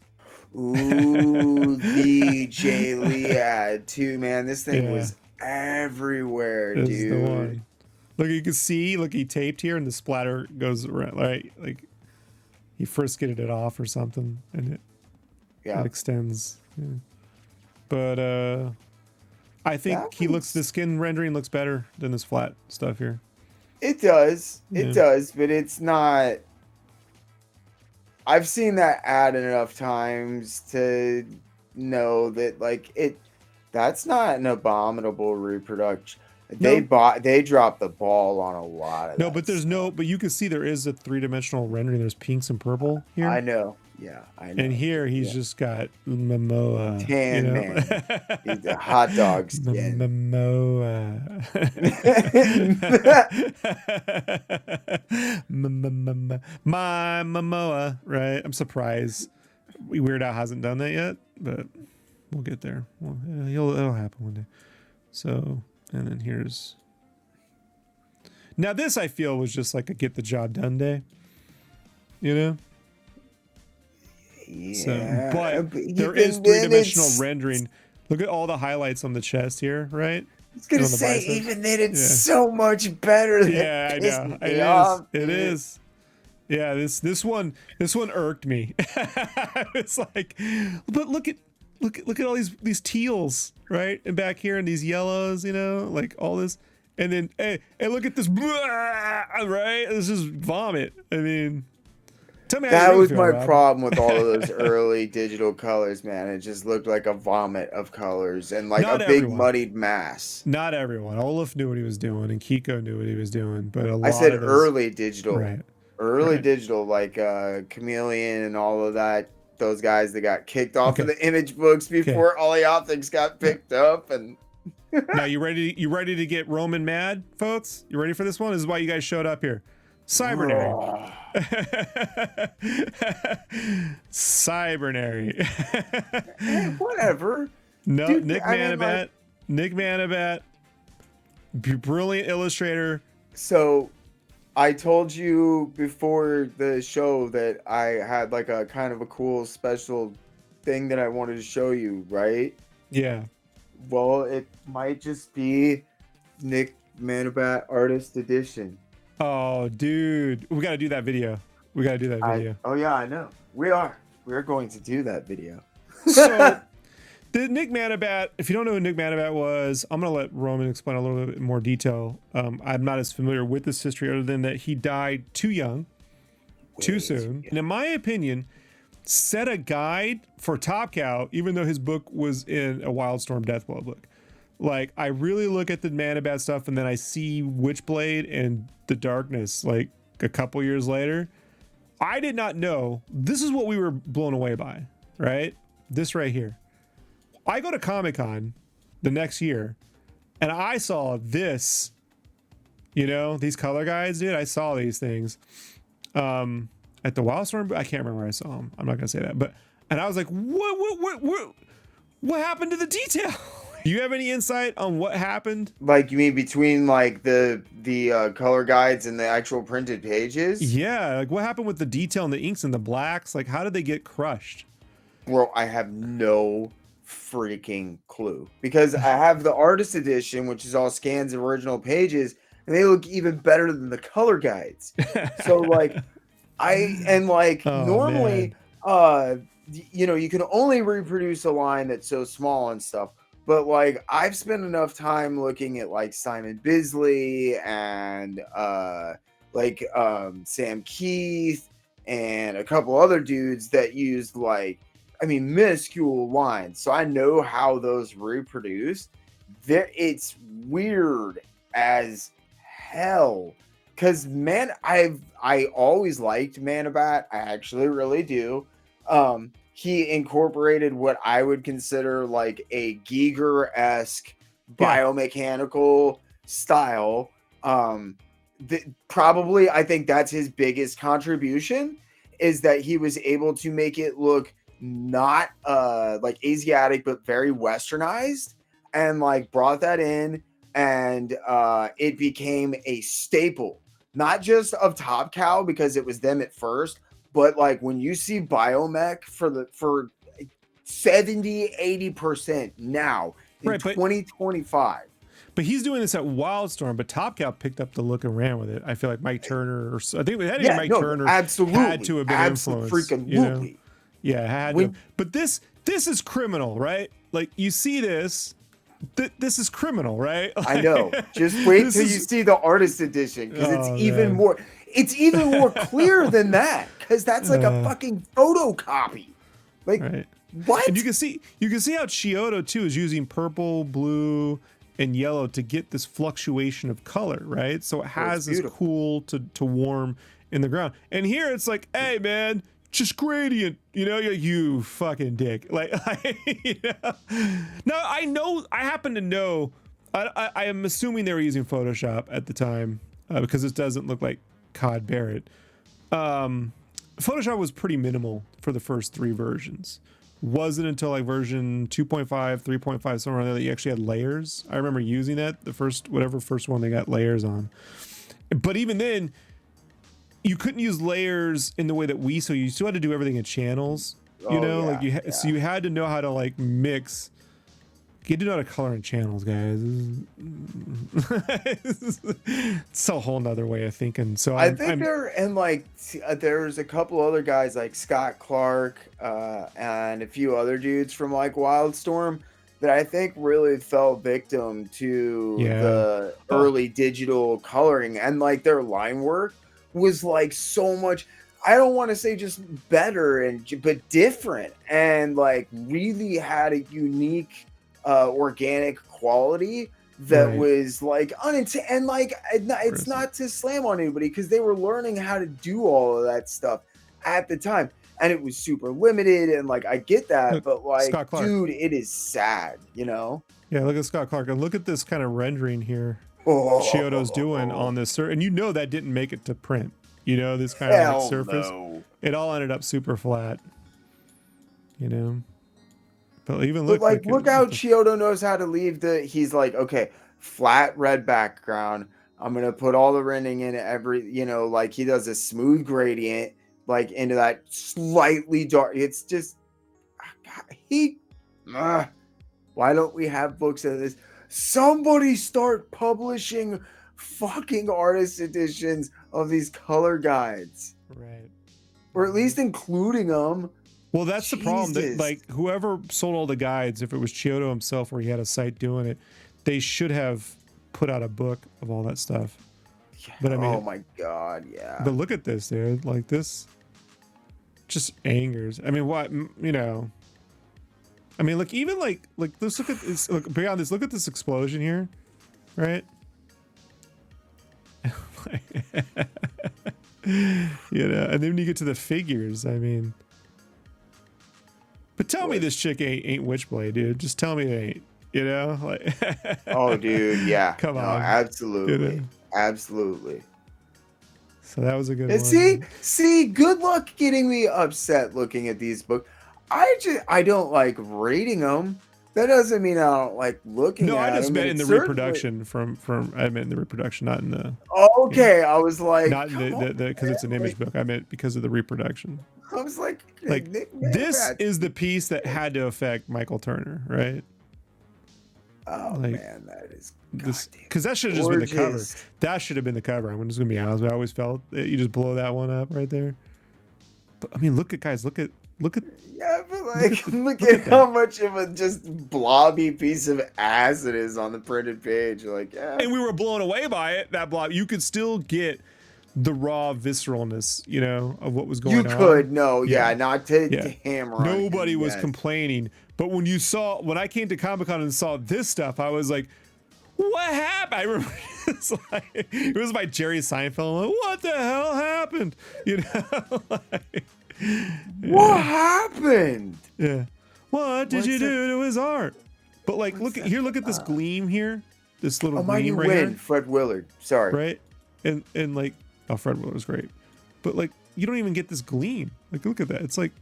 Ooh, the J. Lee ad too, man. This thing was everywhere, dude. The one. Look, you can see. Look, he taped here, and the splatter goes around. Right, like he first skidded it off or something, and it extends. Yeah. But I think the skin rendering looks better than this flat stuff here. It does. It does, but it's not. I've seen that ad enough times to know that that's not an abominable reproduction. They dropped the ball on a lot of but you can see there is a 3-dimensional rendering. There's pinks and purple here. I know. Yeah, I know. And here he's just got Momoa. Tan man. He's a hot dog skin. Momoa. My Momoa, right? I'm surprised Weird Al hasn't done that yet, but we'll get there. It'll happen one day. So And then here's. Now this I feel was just like a get the job done day. You know? Yeah. So, but there is three-dimensional rendering. Look at all the highlights on the chest here, right? I was gonna say, even then, it's so much better. Yeah, I know. It is. It is. Yeah, this one irked me. It's like, but look at all these teals, right? And back here and these yellows, you know, like all this. And then hey, look at this, right? This is vomit. I mean, tell me how that you was feel, my Rob. problem with all of those early digital colors, man. It just looked like a vomit of colors and like Not a big everyone. muddied mass. Not everyone. Olaf knew what he was doing, and Kiko knew what he was doing, but a lot I said of those, early digital. right? Early Right. digital, like Chameleon and all of that. Those guys that got kicked off of Okay. the image books before Oleoptics got picked up. And Now you ready to get Roman mad, folks? You ready for this one? This is why you guys showed up here. Cybernary. Cybernary. Hey, whatever. No, Dude, Nick I mean, Manabat. like- Nick Manabat. Brilliant illustrator. So I told you before the show that I had like a kind of a cool special thing that I wanted to show you, right? Yeah. Well, it might just be Nick Manabat Artist Edition. Oh, dude. We got to do that video. We got to do that video. Oh yeah, I know. We're going to do that video. So, the Nick Manabat, if you don't know who Nick Manabat was, I'm going to let Roman explain a little bit more detail. I'm not as familiar with this history other than that he died too young, too soon. And in my opinion, set a guide for Top Cow, even though his book was in a Wildstorm Deathblow book. Like, I really look at the Manabat stuff and then I see Witchblade and the Darkness, like, a couple years later. I did not know. This is what we were blown away by, right? This right here. I go to Comic-Con the next year and I saw this, you know, these color guides, dude. I saw these things at the Wildstorm. I can't remember where I saw them. I'm not gonna say that, and I was like, what happened to the detail? Do you have any insight on what happened? Like, you mean between like the color guides and the actual printed pages? Yeah, like what happened with the detail and the inks and the blacks? Like, how did they get crushed? Bro, I have no freaking clue, because I have the artist edition, which is all scans of original pages, and they look even better than the color guides. So like, normally, you know, you can only reproduce a line that's so small and stuff. But like, I've spent enough time looking at like Simon Bisley and Sam Keith and a couple other dudes that used like, I mean, minuscule lines. So I know how those reproduce. It's weird as hell. Cause man, I always liked Manabat. I actually really do. He incorporated what I would consider like a Giger-esque biomechanical style. Probably, I think that's his biggest contribution, is that he was able to make it look not like Asiatic, but very westernized, and like brought that in, and it became a staple, not just of Top Cow because it was them at first, but like when you see biomech for 70-80% now in 2025. But he's doing this at Wildstorm, but Top Cow picked up the look and ran with it. I feel like Mike Turner, I think Mike Turner absolutely had to have been influenced. Freaking you know? Yeah, had to. But this is criminal, right? Like, you see this. This is criminal, right? Like, I know. Just wait till you see the artist edition, because it's even more. It's even more clear than that, because that's like a fucking photocopy. Like, what? And you can see how Chiodo too is using purple, blue, and yellow to get this fluctuation of color, right? So it has this cool to warm in the ground. And here it's like, hey man, just gradient, you know, you fucking dick. Like, you know? No, I happen to know. I am assuming they were using Photoshop at the time because this doesn't look like Cod Barrett. Photoshop was pretty minimal for the first 3 versions. wasn't until like version 2.5, 3.5, somewhere around there that you actually had layers. I remember using that, the first one they got layers on. But even then, you couldn't use layers in the way that so you still had to do everything in channels. You know, like so you had to know how to like mix. You do know how to color in channels, guys. It's a whole nother way of thinking. So I think there's a couple other guys like Scott Clark and a few other dudes from like Wildstorm that I think really fell victim to the early digital coloring, and like their line work was like so much. I don't want to say just better but different, and like really had a unique organic quality that was like and like it's not to slam on anybody, because they were learning how to do all of that stuff at the time, and it was super limited, and like I get that, but like dude, it is sad, you know. Yeah, look at Scott Clark, and look at this kind of rendering here Chiodo's doing on this, and you know that didn't make it to print, you know, this kind of like surface. It all ended up super flat, you know. But even look how Chiodo knows how to leave he's like, okay, flat red background. I'm going to put all the rendering in every, you know, like he does a smooth gradient, like into that slightly dark. It's just, why don't we have books of this? Somebody start publishing fucking artist editions of these color guides. Right. Or at least including them. Well, that's the problem. That, like, whoever sold all the guides, if it was Chiodo himself or he had a site doing it, they should have put out a book of all that stuff. Yeah. But I mean, oh my god, yeah. But look at this, dude. Like, this just angers. I mean, what, you know? I mean, look, even like let's look at this. Look beyond this. Look at this explosion here, right? You know, and then when you get to the figures, I mean. But tell me this chick ain't Witchblade, dude. Just tell me it ain't. You know, like. Oh, dude, yeah. Come on, absolutely, absolutely. So that was a good one. See, good luck getting me upset looking at these books. I don't like reading them. That doesn't mean I don't like looking at them. No, I just meant in the reproduction from I meant in the reproduction, not in the. Okay, I was like, not in the because it's an image book. I meant because of the reproduction. I was like this is the piece that had to affect Michael Turner, right? Oh like, man, that is because that should have just been the cover. That should have been the cover. I'm just gonna be honest. I always felt that you just blow that one up right there. But I mean, look at yeah, but like look at how much of a just blobby piece of ass it is on the printed page. Like, yeah. And we were blown away by it. That blob, you could still get the raw visceralness, you know, of what was going on. You could, not to hammer on. Nobody was complaining. But when I came to Comic-Con and saw this stuff, I was like, what happened? I remember it was by Jerry Seinfeld. I'm like, what the hell happened? You know, like, what happened? Yeah. What did you do to his art? But like, look at this gleam here. This little gleam right here. Fred Willard. Sorry. Right. And like, Fred Willard was great. But like, you don't even get this gleam. Like, look at that. It's like,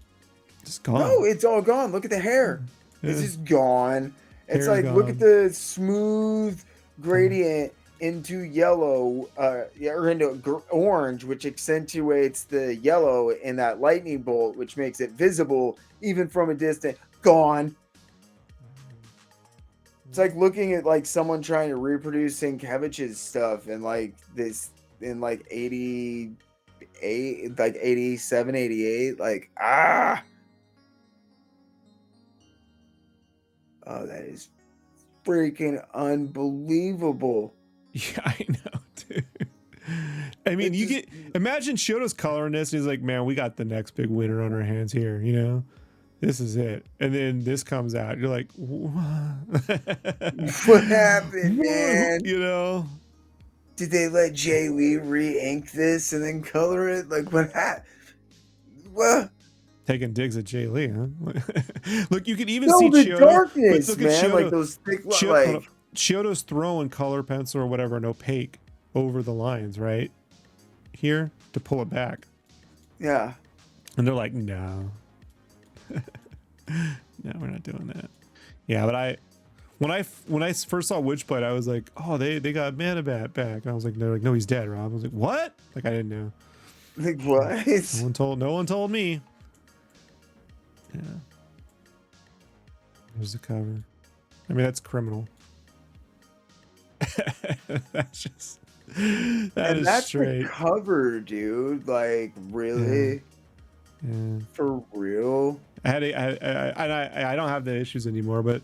just gone. No, it's all gone. Look at the hair. Yeah. It's just gone. It's like, look at the smooth gradient into yellow, or into orange, which accentuates the yellow in that lightning bolt, which makes it visible even from a distance. Gone. It's like looking at like someone trying to reproduce Sienkiewicz's stuff in like this in like 88, like 87, 88. Like, oh, that is freaking unbelievable. Yeah, I know, dude. I mean, imagine Chiodo's coloring this, and he's like, man, we got the next big winner on our hands here, you know? This is it. And then this comes out. You're like, what happened, man? You know? Did they let Jay Lee re-ink this and then color it? Like, what happened? What? Taking digs at Jay Lee, huh? Look, you can even see Chiodo. Darkness, look man. at Chiodo. Like those thick, like Chiodo's throwing color pencil or whatever, an opaque over the lines, right? Here to pull it back. Yeah. And they're like, no. No, we're not doing that. Yeah, but when I first saw Witchblade, I was like, oh, they got Manabat back. And I was like, they're like, no, he's dead, Rob. I was like, what? Like, I didn't know. Like, what? No one told me. Yeah. There's the cover. I mean, that's criminal. That's just that's straight. The cover, dude. Like, really? Yeah. For real? I don't have the issues anymore, but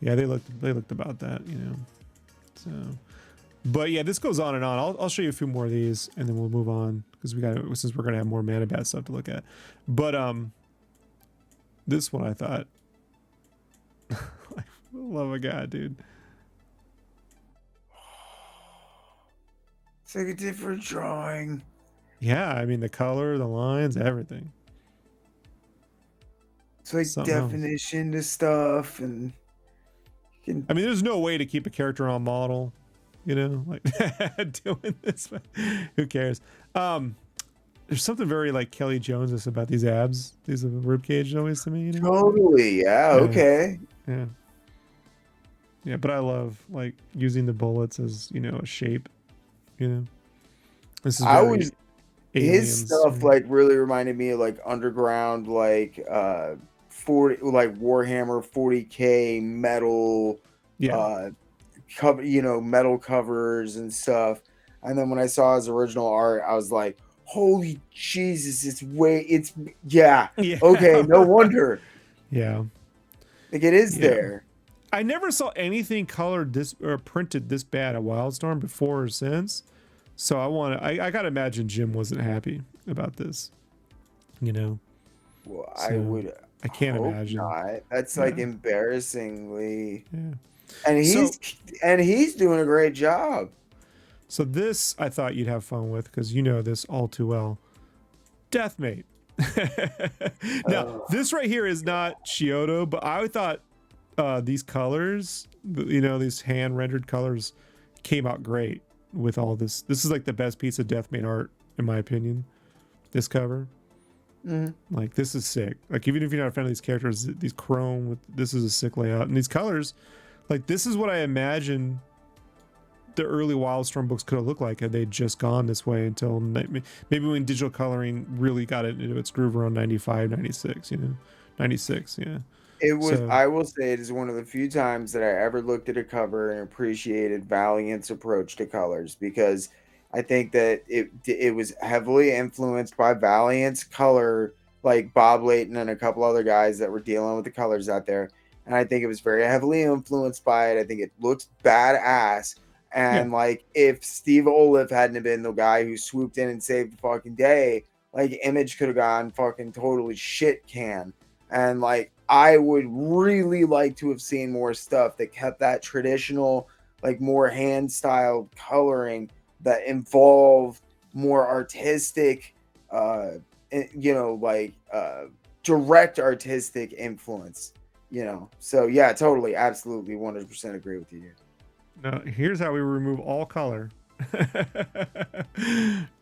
yeah, they looked about that, you know. So, but yeah, this goes on and on. I'll show you a few more of these, and then we'll move on because since we're gonna have more Manabat stuff to look at. But this one I thought, love of God, dude. It's like a different drawing. Yeah, I mean the color, the lines, everything. It's like Something definition to stuff, and I mean, there's no way to keep a character on model, you know, like doing this. But who cares? There's something very like Kelly Jones about these abs. These are rib cage always to me. You know? Totally. Yeah. Okay. Yeah. Yeah, but I love like using the bullets as, you know, a shape. You know, this is his aliens, stuff like really reminded me of like underground, like 40, like Warhammer 40K metal, cover, you know, metal covers and stuff. And then when I saw his original art, I was like, holy Jesus, yeah. Okay, no wonder. Yeah, like it is there. I never saw anything colored this or printed this bad at Wildstorm before or since. So I gotta imagine Jim wasn't happy about this. You know. Well, so I can't imagine. Not. That's like embarrassingly. Yeah. And he's doing a great job. So this I thought you'd have fun with because you know this all too well. Deathmate. Now this right here is not Chiodo, but I thought these colors, you know, these hand rendered colors came out great with all this. This is like the best piece of Deathmate art in my opinion. This cover. Mm-hmm. Like this is sick. Like even if you're not a fan of these characters, these chrome with this is a sick layout, and these colors, like this is what I imagine the early Wildstorm books could have looked like had they just gone this way until maybe when digital coloring really got it into its groove around 95, 96, you know, 96. Yeah. It was. So, I will say it is one of the few times that I ever looked at a cover and appreciated Valiant's approach to colors, because I think that it was heavily influenced by Valiant's color, like Bob Layton and a couple other guys that were dealing with the colors out there. And I think it was very heavily influenced by it. I think it looks badass. And like if Steve Olive hadn't been the guy who swooped in and saved the fucking day, like Image could have gone fucking totally shit can. And like I would really like to have seen more stuff that kept that traditional, like more hand styled coloring that involved more artistic, you know, like direct artistic influence, you know. So yeah, totally, absolutely, 100% agree with you. No, here's how we remove all color.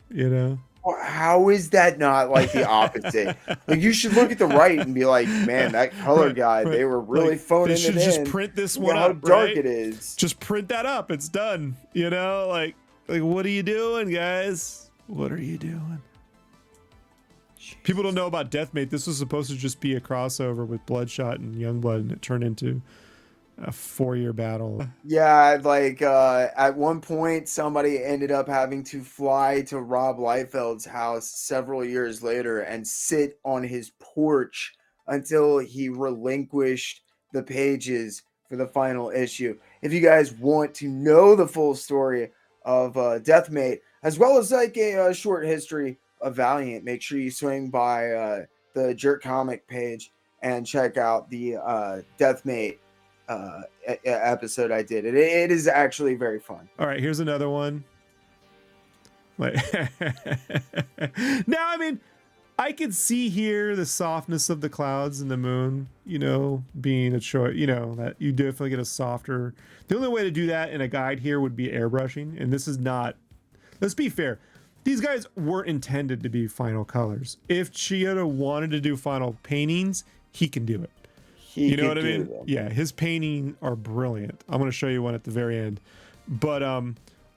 You know. Well, how is that not like the opposite? Like you should look at the right and be like, man, that color guy, they were really like, phoning it in. They should just print this one up. How dark it is. Just print that up. It's done. You know, like what are you doing, guys? What are you doing? Jeez. People don't know about Deathmate. This was supposed to just be a crossover with Bloodshot and Youngblood, and it turned into a 4-year battle. Yeah, like at one point somebody ended up having to fly to Rob Liefeld's house several years later and sit on his porch until he relinquished the pages for the final issue. If you guys want to know the full story of Deathmate, as well as like a short history of Valiant, make sure you swing by the Jerk comic page and check out the Deathmate episode I did. It is actually very fun. All right, here's another one. Like now, I mean, I could see here the softness of the clouds and the moon, you know, being a choice, you know, that you definitely get a softer. The only way to do that in a guide here would be airbrushing, and this is not. Let's be fair. These guys weren't intended to be final colors. If Chiodo wanted to do final paintings, he can do it. You know what I mean? Yeah, his painting are brilliant. I'm going to show you one at the very end. But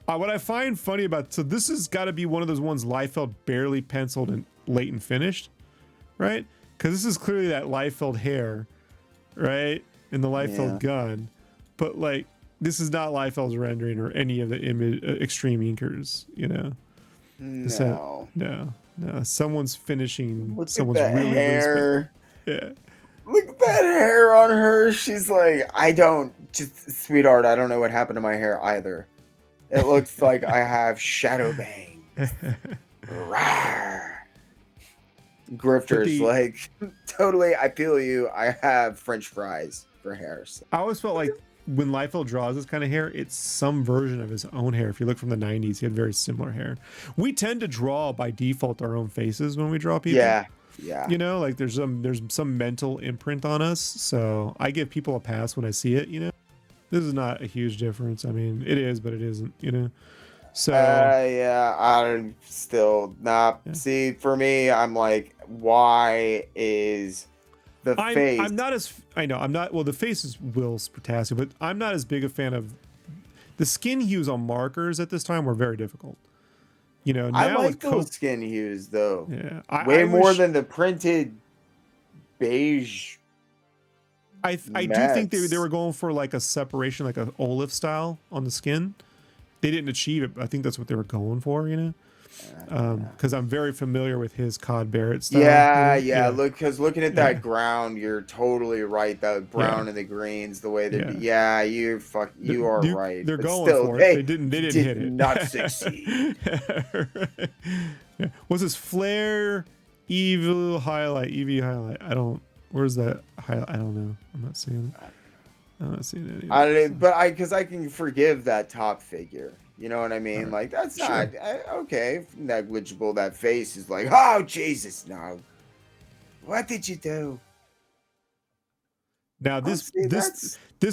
what I find funny about, so this has got to be one of those ones Liefeld barely penciled and late and finished, right? Because this is clearly that Liefeld hair, right? And the Liefeld gun. But like, this is not Liefeld's rendering or any of the image extreme inkers, you know? No. Someone's finishing. Someone's really hair. Yeah. Look at that hair on her. She's like, sweetheart, I don't know what happened to my hair either. It looks like I have shadow bangs. Grifters, like, totally, I feel you. I have French fries for hair. So. I always felt like when Liefeld draws this kind of hair, it's some version of his own hair. If you look from the 90s, he had very similar hair. We tend to draw by default our own faces when we draw people. Yeah. You know, like there's some mental imprint on us. So I give people a pass when I see it, you know. This is not a huge difference. I mean, it is, but it isn't, you know. So I'm still not. Yeah. See, for me, I'm like, why is the face? I'm not as well, the face is Will's potassium, but I'm not as big a fan of the skin hues on markers at this time were very difficult. You know, now I like those skin hues though. Yeah, I more than the printed beige. I do think they were going for like a separation, like an olive style on the skin. They didn't achieve it, but I think that's what they were going for, you know. Because I'm very familiar with his Cod Barrett style. Yeah. Look, because looking at that ground, you're totally right. The brown and the greens, the way they, you are right. They're going for it. They didn't hit it. Not succeed. Was this flare EV highlight? Where's that highlight? I don't know. I'm not seeing it. Because I can forgive that top figure. You know what I mean? Right. Like, that's not okay. Negligible. That face is like, oh Jesus, no. What did you do? Now this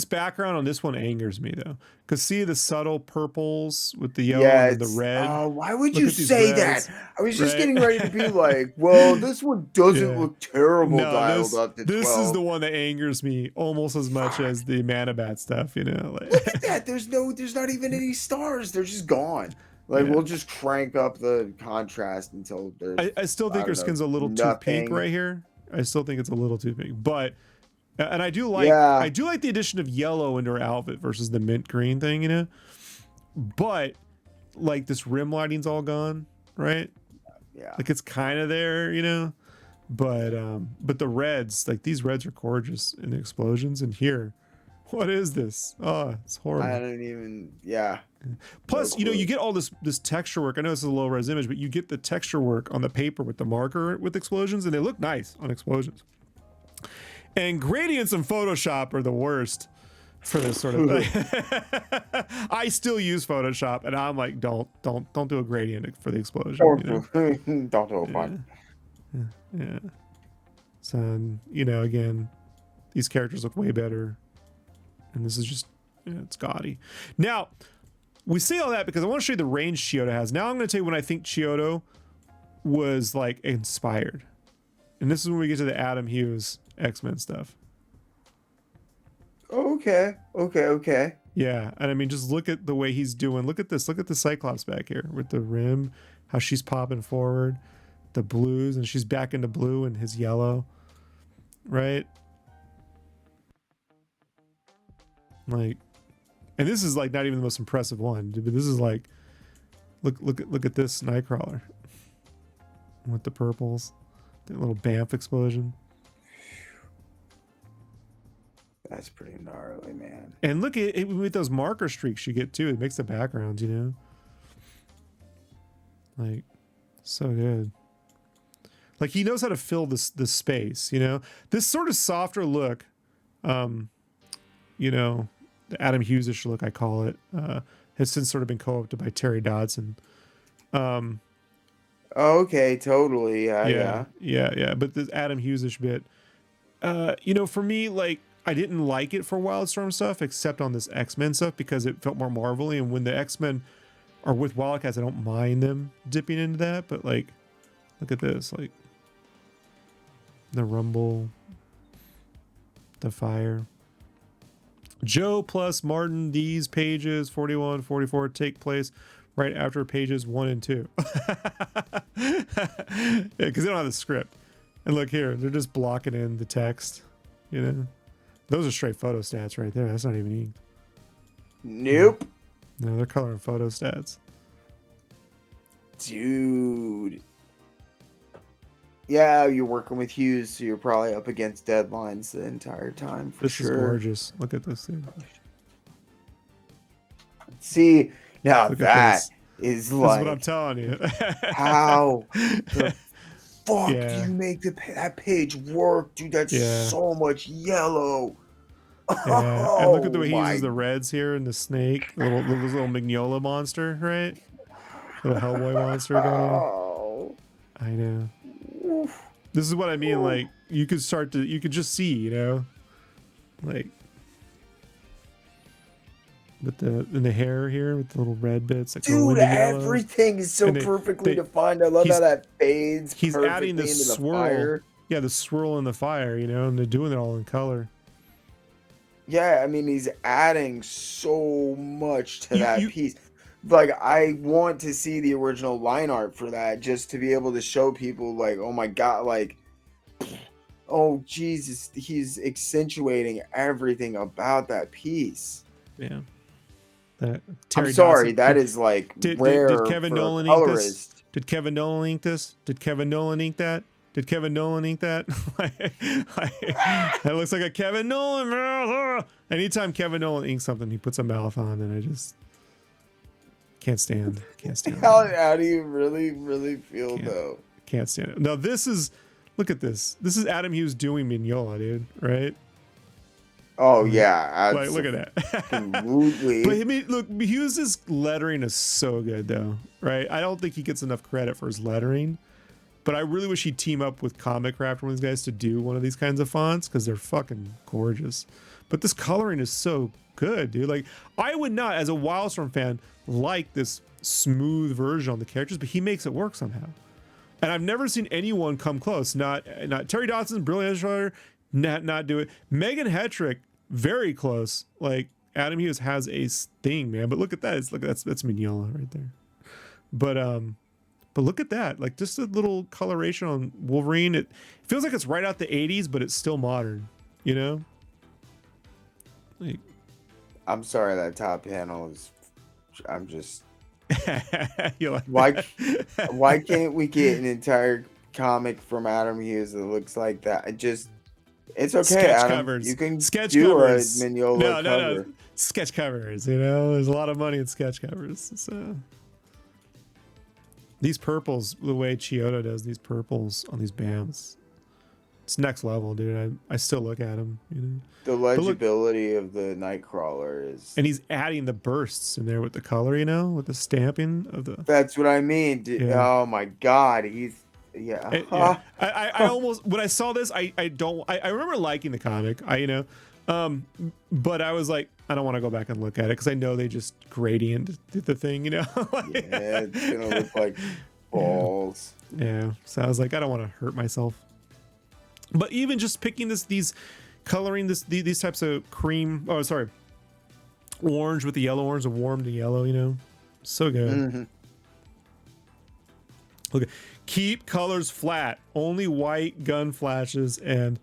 background on this one angers me though, because see the subtle purples with the yellow and the red. Oh, why would you say that? I was just getting ready to be like, well, this one doesn't look terrible dialed up to 12. This is the one that angers me almost as much as the Manabat stuff. You know, like, look at that. There's not even any stars. They're just gone. Like we'll just crank up the contrast until there's. I still think her skin's a little too pink right here. I still think it's a little too pink, but. And I do like the addition of yellow into her outfit versus the mint green thing, you know. But like this rim lighting's all gone, right? Yeah. Like it's kind of there, you know. But the reds, like these reds are gorgeous in the explosions. And here, what is this? Oh, it's horrible. I don't even. Yeah. Plus, you know, you get all this texture work. I know this is a low res image, but you get the texture work on the paper with the marker with explosions, and they look nice on explosions. And gradients in Photoshop are the worst for this sort of thing. I still use Photoshop, and I'm like, don't do a gradient for the explosion. Don't do one. Yeah. So, you know, again, these characters look way better, and this is just it's gaudy. Now, we say all that because I want to show you the range Chiodo has. Now I'm going to tell you when I think Chiodo was like inspired, and this is when we get to the Adam Hughes X-Men stuff. Okay. Yeah, and I mean, just look at the way he's doing. Look at this. Look at the Cyclops back here with the rim, how she's popping forward, the blues, and she's back into blue and his yellow, right? Like, and this is like not even the most impressive one, but this is like, look at this Nightcrawler with the purples, the little Banff explosion. That's pretty gnarly, man. And look at it with those marker streaks you get too. It makes the background, you know, like so good. Like he knows how to fill this space, you know. This sort of softer look, you know, the Adam Hughes-ish look I call it, has since sort of been co-opted by Terry Dodson. Okay, totally. Yeah. But the Adam Hughes-ish bit, you know, for me, like. I didn't like it for Wildstorm stuff, except on this X-Men stuff because it felt more Marvel-y. And when the X-Men are with Wildcats, I don't mind them dipping into that. But like, look at this, like the Rumble, The fire. Joe plus Martin, these pages 41, 44 take place right after pages 1 and 2. Yeah, because they don't have the script. And look here, they're just blocking in the text. You know, those are straight photo stats right there. That's not even inked. Nope. No, they're coloring photo stats. Dude. Yeah, you're working with Hughes, so you're probably up against deadlines the entire time for This sure. is gorgeous. Look at this thing. See, now Look at that this. is This like is what I'm telling you. how the fuck Yeah. do you make that page work, dude? That's Yeah. so much yellow. Yeah. And look at the way he Oh uses my- the reds here and the snake, the little Mignola monster, right? Little Hellboy monster going on. Oh. I know. Oof. This is what I mean. Like you could just see, you know, like with the hair here with the little red bits. Like Dude, windy yellow. everything is so And perfectly they- defined. I love he's- how that fades He's perfectly adding the into the swirl. fire. Yeah, the swirl in the fire, you know, and they're doing it all in color. Yeah, I mean, he's adding so much to that You- piece. Like, I want to see the original line art for that just to be able to show people, like, oh my God, like, oh Jesus, he's accentuating everything about that piece. Yeah. That I'm Terry sorry, Dodson- that is like Did rare Kevin for Nolan a ink this? colorist. Did Kevin Nolan ink this? Did Kevin Nolan ink that? Did Kevin Nolan ink that? That looks like a Kevin Nolan mouth. Anytime Kevin Nolan inks something, he puts a mouth on, and I just can't stand. Can't stand. How do you really feel Can't. though? Can't stand it. Now this is, look at this. This is Adam Hughes doing Mignola, dude. Right? Oh yeah, Like, look at that. absolutely. But I mean, look, Hughes' lettering is so good, though, right? I don't think he gets enough credit for his lettering, but I really wish he'd team up with Comic-Craft, one of these guys, to do one of these kinds of fonts because they're fucking gorgeous. But this coloring is so good, dude. Like, I would not, as a Wildstorm fan, like this smooth version on the characters, but he makes it work somehow. And I've never seen anyone come close. Not Terry Dodson, brilliant illustrator, not do it. Megan Hetrick, very close. Like Adam Hughes has a thing, man. But look at that. That's Mignola right there. But look at that. Like just a little coloration on Wolverine. It feels like it's right out the 80s, but it's still modern. You know? Like I'm sorry, that top panel is. I'm just. you like Why can't we get an entire comic from Adam Hughes that looks like that? It's okay, sketch Adam. covers. You can sketch do covers. a Mignola cover. No. Sketch covers. You know, there's a lot of money in sketch covers. So these purples, the way Chiodo does these purples on these BAMs, it's next level, dude. I still look at them. You know, The look- legibility of the Nightcrawler is. and he's adding the bursts in there with the color. You know, with the stamping of the. That's what I mean. Yeah. Oh my God, he's. Yeah. Yeah. I almost when I saw this, I remember liking the comic. But I was like, I don't want to go back and look at it because I know they just gradient the thing, you know. Yeah, it's gonna look like balls. Yeah. So I was like, I don't want to hurt myself. But even just picking these types of cream. Oh, sorry, orange with the yellow orange, a warm to yellow. You know, so good. Mm-hmm. Okay, keep colors flat. Only white gun flashes, and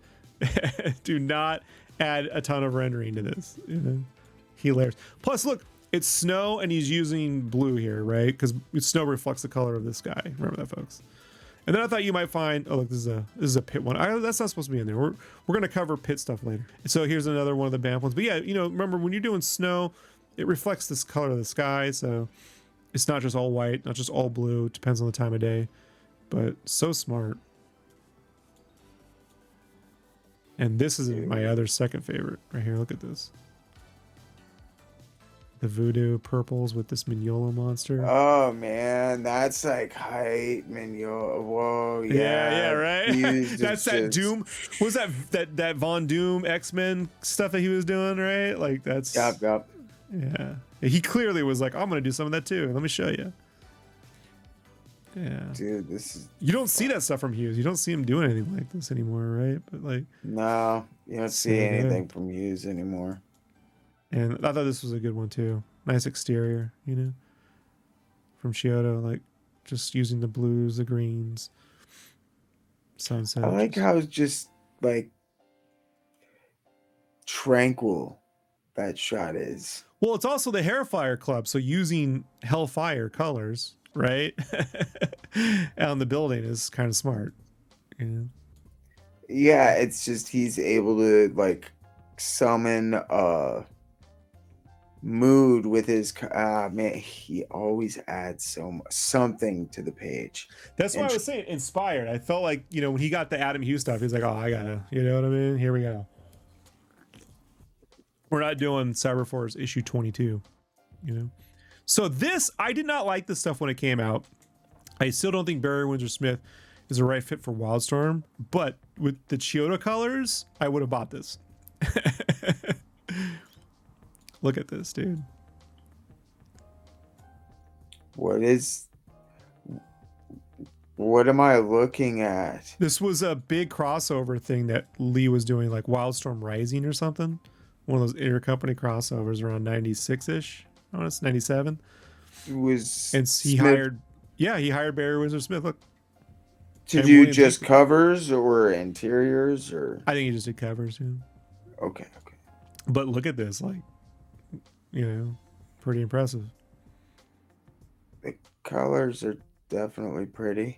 do not add a ton of rendering to this. You know, hilarious. Plus, look, it's snow, and he's using blue here, right? Because snow reflects the color of this guy. Remember that, folks. And then I thought you might find, oh look, this is a pit one. That's not supposed to be in there. We're gonna cover pit stuff later. So here's another one of the BAMF ones. But yeah, you know, remember when you're doing snow, it reflects this color of the sky. So it's not just all white, not just all blue. It depends on the time of day. But so smart. And this is my other second favorite right here. Look at this. The voodoo purples with this Mignola monster. Oh man, that's like height Mignola. Whoa, Yeah, right. Hughes That's is that just- Doom. What was that Von Doom X-Men stuff that he was doing, right? Like that's Yup. yeah. He clearly was like, I'm gonna do some of that too. Let me show you. Yeah. Dude, this is You don't see that stuff from Hughes. You don't see him doing anything like this anymore, right? But like, no, you don't so see anything good. from Hughes anymore. And I thought this was a good one too. Nice exterior, you know, from Chiodo, like just using the blues, the greens, sunset. I like how it's just like tranquil that shot is. Well, it's also the Hairfire Club, so using Hellfire colors, right, on the building is kind of smart. You know? Yeah, it's just he's able to like summon mood with his man. He always adds something to the page. That's why I was saying inspired. I felt like, you know, when he got the Adam Hughes stuff, he's like, oh, I gotta, you know what I mean? Here we go. We're not doing Cyberforce issue 22, you know? So this, I did not like this stuff when it came out. I still don't think Barry Windsor Smith is the right fit for Wildstorm, but with the Chiodo colors, I would have bought this. Look at this, dude. What am I looking at? This was a big crossover thing that Lee was doing, like Wildstorm Rising or something. One of those intercompany crossovers around 96-ish. I want to say 97. It was And he hired Barry Windsor Smith. Look. To do just covers or interiors or? I think he just did covers, yeah. Okay. But look at this, like, you know, pretty impressive. The colors are definitely pretty.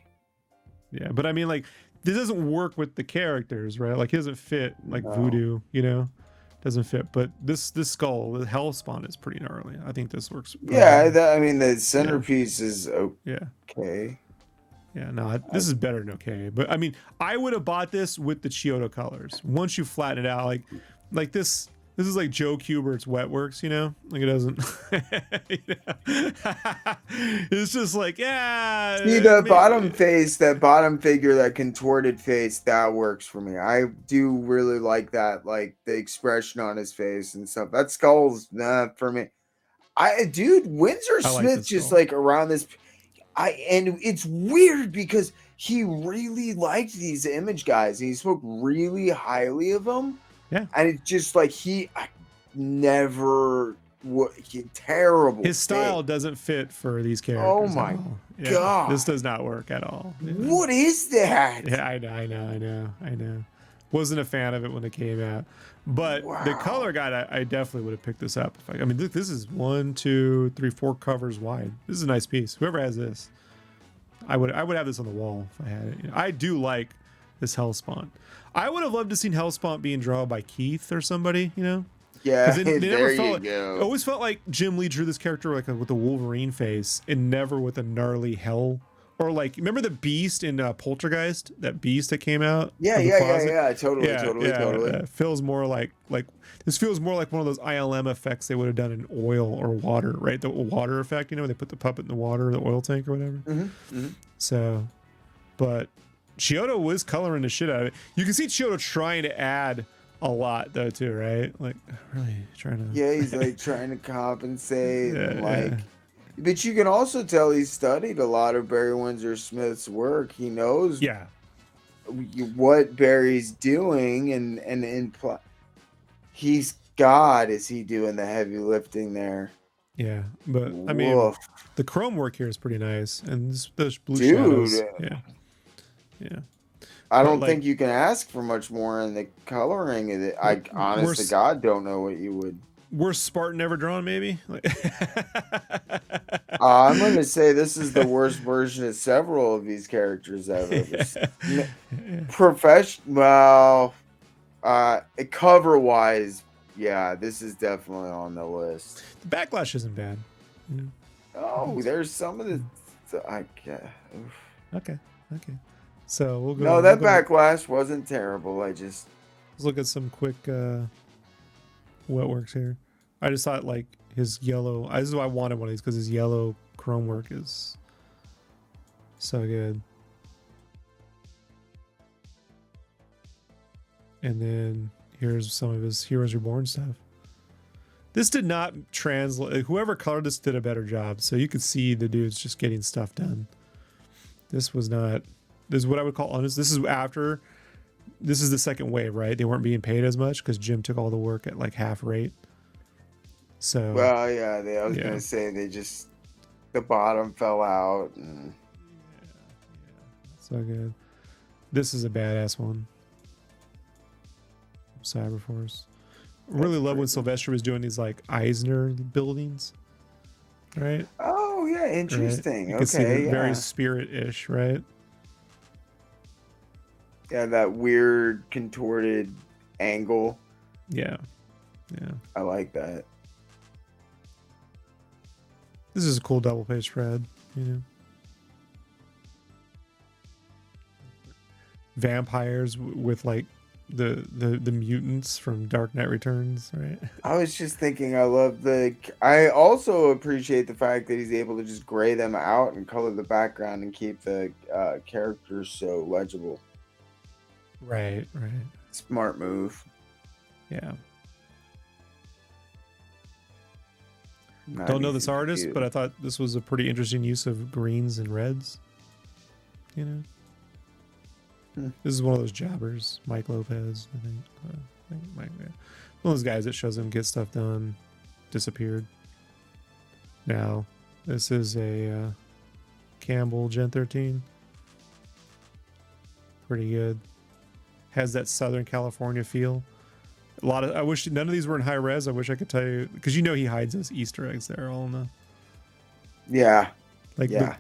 Yeah, but I mean, like, this doesn't work with the characters, right? Like, he doesn't fit like Voodoo, you know, doesn't fit. But this skull, the Hellspawn, is pretty gnarly. I think this works. Yeah, I mean, the centerpiece is okay. Yeah, no, this is better than okay. But I mean, I would have bought this with the Chiodo colors. Once you flatten it out, like this is like Joe Kubert's Wetworks, you know? Like it doesn't. You know? It's just like, yeah. See the bottom face, that bottom figure, that contorted face, that works for me. I do really like that, like the expression on his face and stuff. That skull's not for me. Windsor Smith just like around this. And it's weird because he really liked these image guys. He spoke really highly of them. Yeah. And it's just like terrible. His style doesn't fit for these characters. Oh my God. This does not work at all. Yeah. What is that? Yeah, I know. Wasn't a fan of it when it came out. But the color guide, I definitely would have picked this up. I mean, this is 1, 2, 3, 4 covers wide. This is a nice piece. Whoever has this, I would have this on the wall if I had it. You know, I do like this Hellspawn. I would have loved to seen Hellspawn being drawn by Keith or somebody, you know? Yeah, there you go. It always felt like Jim Lee drew this character like with a Wolverine face and never with a gnarly hell. Or like, remember the Beast in Poltergeist? That Beast that came out? Yeah, totally. Feels more like this feels more like one of those ILM effects they would have done in oil or water, right? The water effect, you know, they put the puppet in the water, the oil tank or whatever. So, but Chiodo was coloring the shit out of it. You can see Chiodo trying to add a lot though too, right? Like really trying to. Yeah, he's like trying to compensate, But you can also tell he's studied a lot of Barry Windsor Smith's work. He knows what Barry's doing, and he's God. Is he doing the heavy lifting there? Yeah, but I mean, the chrome work here is pretty nice, and those blue shadows. Yeah. I don't think you can ask for much more in the coloring of it. I honest to God don't know what you would. Worst Spartan ever drawn, maybe. I'm going to say this is the worst version of several of these characters I've ever seen. Well, cover-wise, yeah, this is definitely on the list. The backlash isn't bad. Oh, there's some of the. Okay. So we'll go. No, that backlash wasn't terrible. Let's look at some quick Wetworks here. I just thought like his yellow. This is why I wanted one of these, because his yellow chrome work is so good. And then here's some of his Heroes Reborn stuff. This did not translate. Whoever colored this did a better job. So you could see the dude's just getting stuff done. This was not. This is what I would call honest. This is after. This is the second wave, right? They weren't being paid as much because Jim took all the work at like half rate. So. Well, yeah. I was gonna say the bottom fell out. And... So good. This is a badass one. Cyberforce. Really love when Sylvester was doing these like Eisner buildings, right? Oh yeah, interesting. Right? You can see Okay, very spirit-ish, right? Yeah, that weird contorted angle. Yeah. I like that. This is a cool double page spread, you know. Vampires with like the mutants from Dark Knight Returns, right? I was just thinking, I also appreciate the fact that he's able to just gray them out and color the background and keep the characters so legible. Right. Smart move. Yeah. Not Don't know easy this to artist, do. but I thought this was a pretty interesting use of greens and reds. You know? This is one of those jobbers, Mike Lopez, I think Mike, yeah. One of those guys that shows him get stuff done, disappeared. Now, this is a Campbell Gen 13. Pretty good. Has that Southern California feel. I wish none of these were in high res. I wish I could tell you, because you know he hides those Easter eggs there all in the. Yeah. The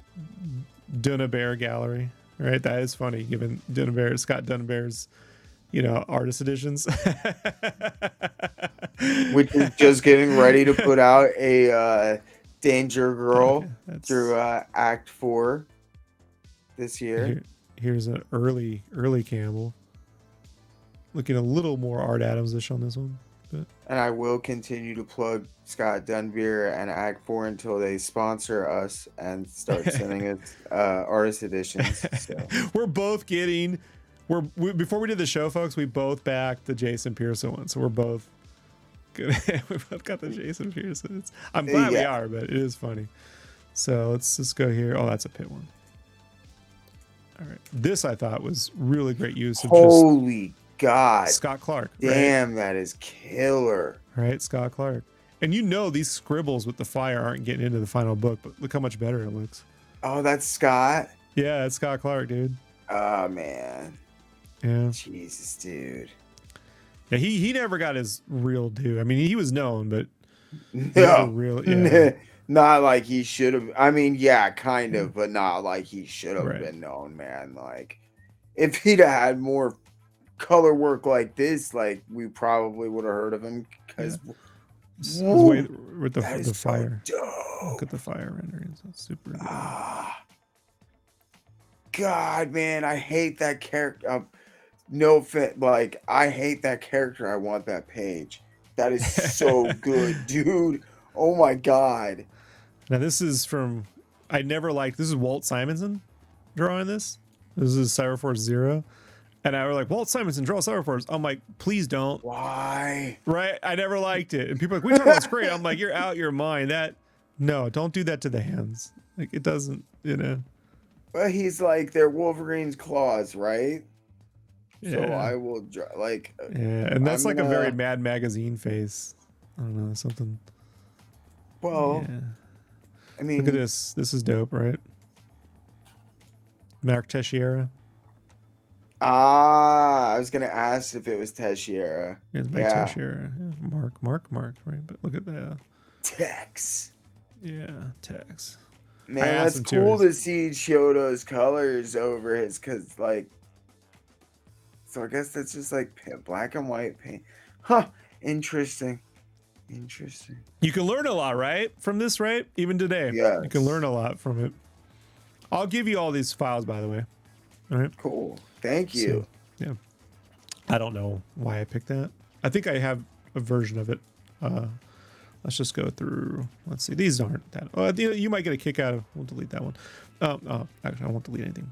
Dunna Bear gallery. Right, that is funny. Given Scott Dunnabear's, artist editions, which is just getting ready to put out a Danger Girl through Act 4 this year. Here's an early Campbell, looking a little more Art Adams-ish on this one. But. And I will continue to plug Scott Dunbeer and Act 4 until they sponsor us and start sending us artist editions. So. We're both getting. Before we did the show, folks, we both backed the Jason Pearson one, so we're both good. We both got the Jason Pearson. I'm glad we are, but it is funny. So let's just go here. Oh, that's a pit one. All right, this I thought was really great use of Holy God, Scott Clark. Damn, right? That is killer. Right, Scott Clark. And these scribbles with the fire aren't getting into the final book, but look how much better it looks. Oh, that's Scott? Yeah, it's Scott Clark, dude. Oh, man. Yeah. Jesus, dude. Yeah, he never got his real due. I mean, he was known, but no, not like he should have. I mean, yeah, kind of, but not like he should have been known, man. Like, if he'd had more color work like this, like we probably would have heard of him because with the fire. So look at the fire renderings. That's super good. God, man, I hate that character. No fit. Like, I hate that character. I want that page. That is so good, dude. Oh my God. Now this is from. I never liked. This is Walt Simonson drawing this. This is Cyberforce 0. And I was like, Walt Simonson, draw Cyberforce. I'm like, please don't. Why? Right? I never liked it. And people are like, we thought it was great. I'm like, you're out your mind. No, don't do that to the hands. Like, it doesn't, Well, he's like, they're Wolverine's claws, right? Yeah. So I will draw, like. Yeah, and that's a very Mad Magazine face. I don't know, something. Well, yeah. I mean. Look at this. This is dope, right? Mark Teixeira. I was gonna ask if it was Teixeira. It's by Teixeira. Yeah, Mark, right? But look at that. Tex. Yeah, Tex. Man, that's cool to see Chiodo's colors over his, cause like. So I guess that's just like black and white paint. Huh? Interesting. You can learn a lot, right, from this, right? Even today, yeah, you can learn a lot from it. I'll give you all these files, by the way. All right. Cool. Thank you. So, yeah. I don't know why I picked that. I think I have a version of it. Let's just go through. Let's see. These aren't that. Oh, you might get a kick out of. We'll delete that one. Actually, I won't delete anything.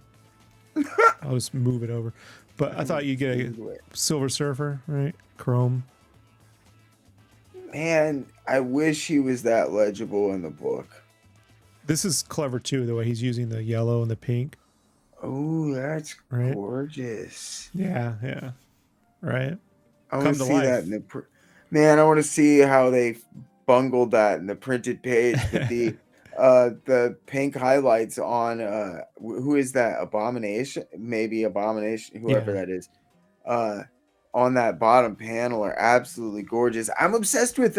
I'll just move it over. But I thought you'd get a Silver Surfer, right? Chrome. Man, I wish he was that legible in the book. This is clever too, the way he's using the yellow and the pink. Oh, that's Right? gorgeous. Yeah. Right? I want Come to to see that life. in the man. I want to see how they bungled that in the printed page with the pink highlights on who is that? Abomination, maybe Abomination, whoever Yeah. that is. Uh, on that bottom panel are absolutely gorgeous. I'm obsessed with.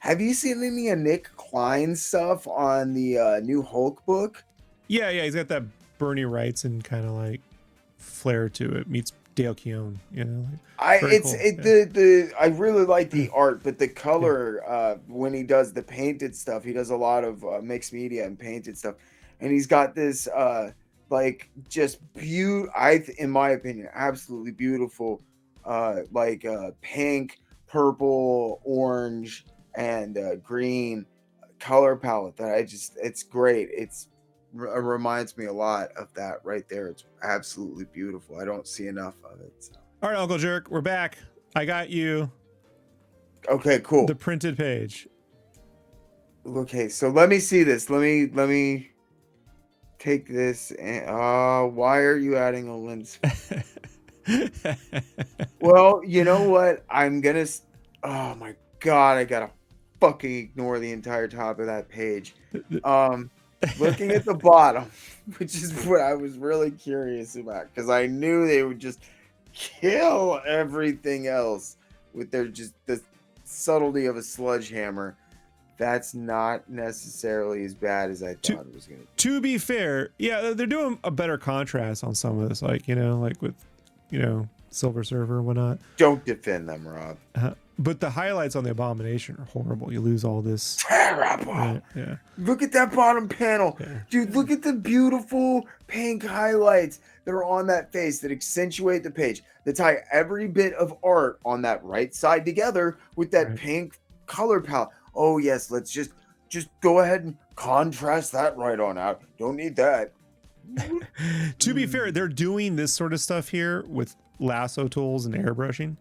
Have you seen any of Nick Klein's stuff on the new Hulk book? Yeah, he's got that Bernie Wrightson kind of like flair to it. Meets Dale Keown, like, very cool. I really like the art, but the Yeah. color when he does the painted stuff, he does a lot of mixed media and painted stuff, and he's got this like just in my opinion, absolutely beautiful pink, purple, orange, and green color palette that it's great. Reminds me a lot of that right there. It's absolutely beautiful. I don't see enough of it. So. All right, Uncle Jerk, we're back. I got you Okay, the cool. printed page. Okay, so let me see this. Let me take this and why are you adding a lens? Well, you know what? Oh my god, I gotta fucking ignore the entire top of that page. Looking at the bottom, which is what I was really curious about, because I knew they would just kill everything else with the subtlety of a sledgehammer. That's not necessarily as bad as I thought it was going to be. To be fair, yeah, they're doing a better contrast on some of this, like with Silver Surfer and whatnot. Don't defend them, Rob. But the highlights on the Abomination are horrible. You lose all this. Terrible. Right, yeah. Look at that bottom panel. Yeah. Dude, look at the beautiful pink highlights that are on that face that accentuate the page, that tie every bit of art on that right side together with that pink color palette. Oh, yes, let's just go ahead and contrast that right on out. Don't need that. To be fair, they're doing this sort of stuff here with lasso tools and airbrushing.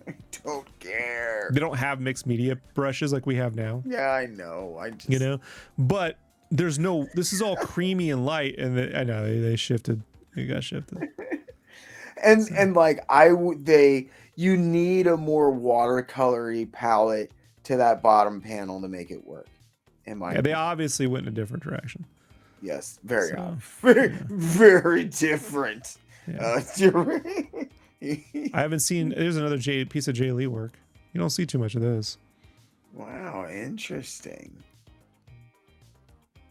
I don't care. They don't have mixed media brushes like we have now. Yeah, I know. But there's no. This is all creamy and light, and I know they shifted. They got shifted. And like you need a more watercolory palette to that bottom panel to make it work. They obviously went in a different direction. Yes, very very different. Yeah. I haven't seen. There's another piece of Jay Lee work. You don't see too much of this. Wow, interesting.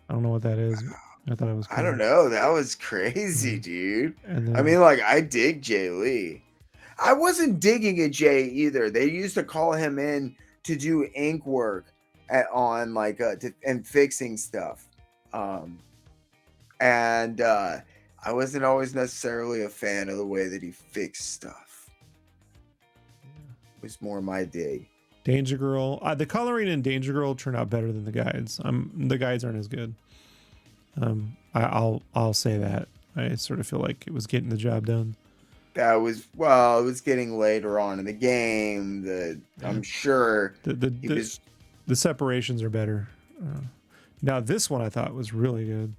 I don't know what that is. I thought it was cool. I don't know. That was crazy, dude. I mean, like, I dig Jay Lee. I wasn't digging at Jay either. They used to call him in to do ink work and fixing stuff. I wasn't always necessarily a fan of the way that he fixed stuff. It was more my dig. Danger Girl. The coloring in Danger Girl turned out better than the guides. The guides aren't as good. I'll say that. I sort of feel like it was getting the job done. It was getting later on in the game. I'm sure the separations are better. Now this one I thought was really good.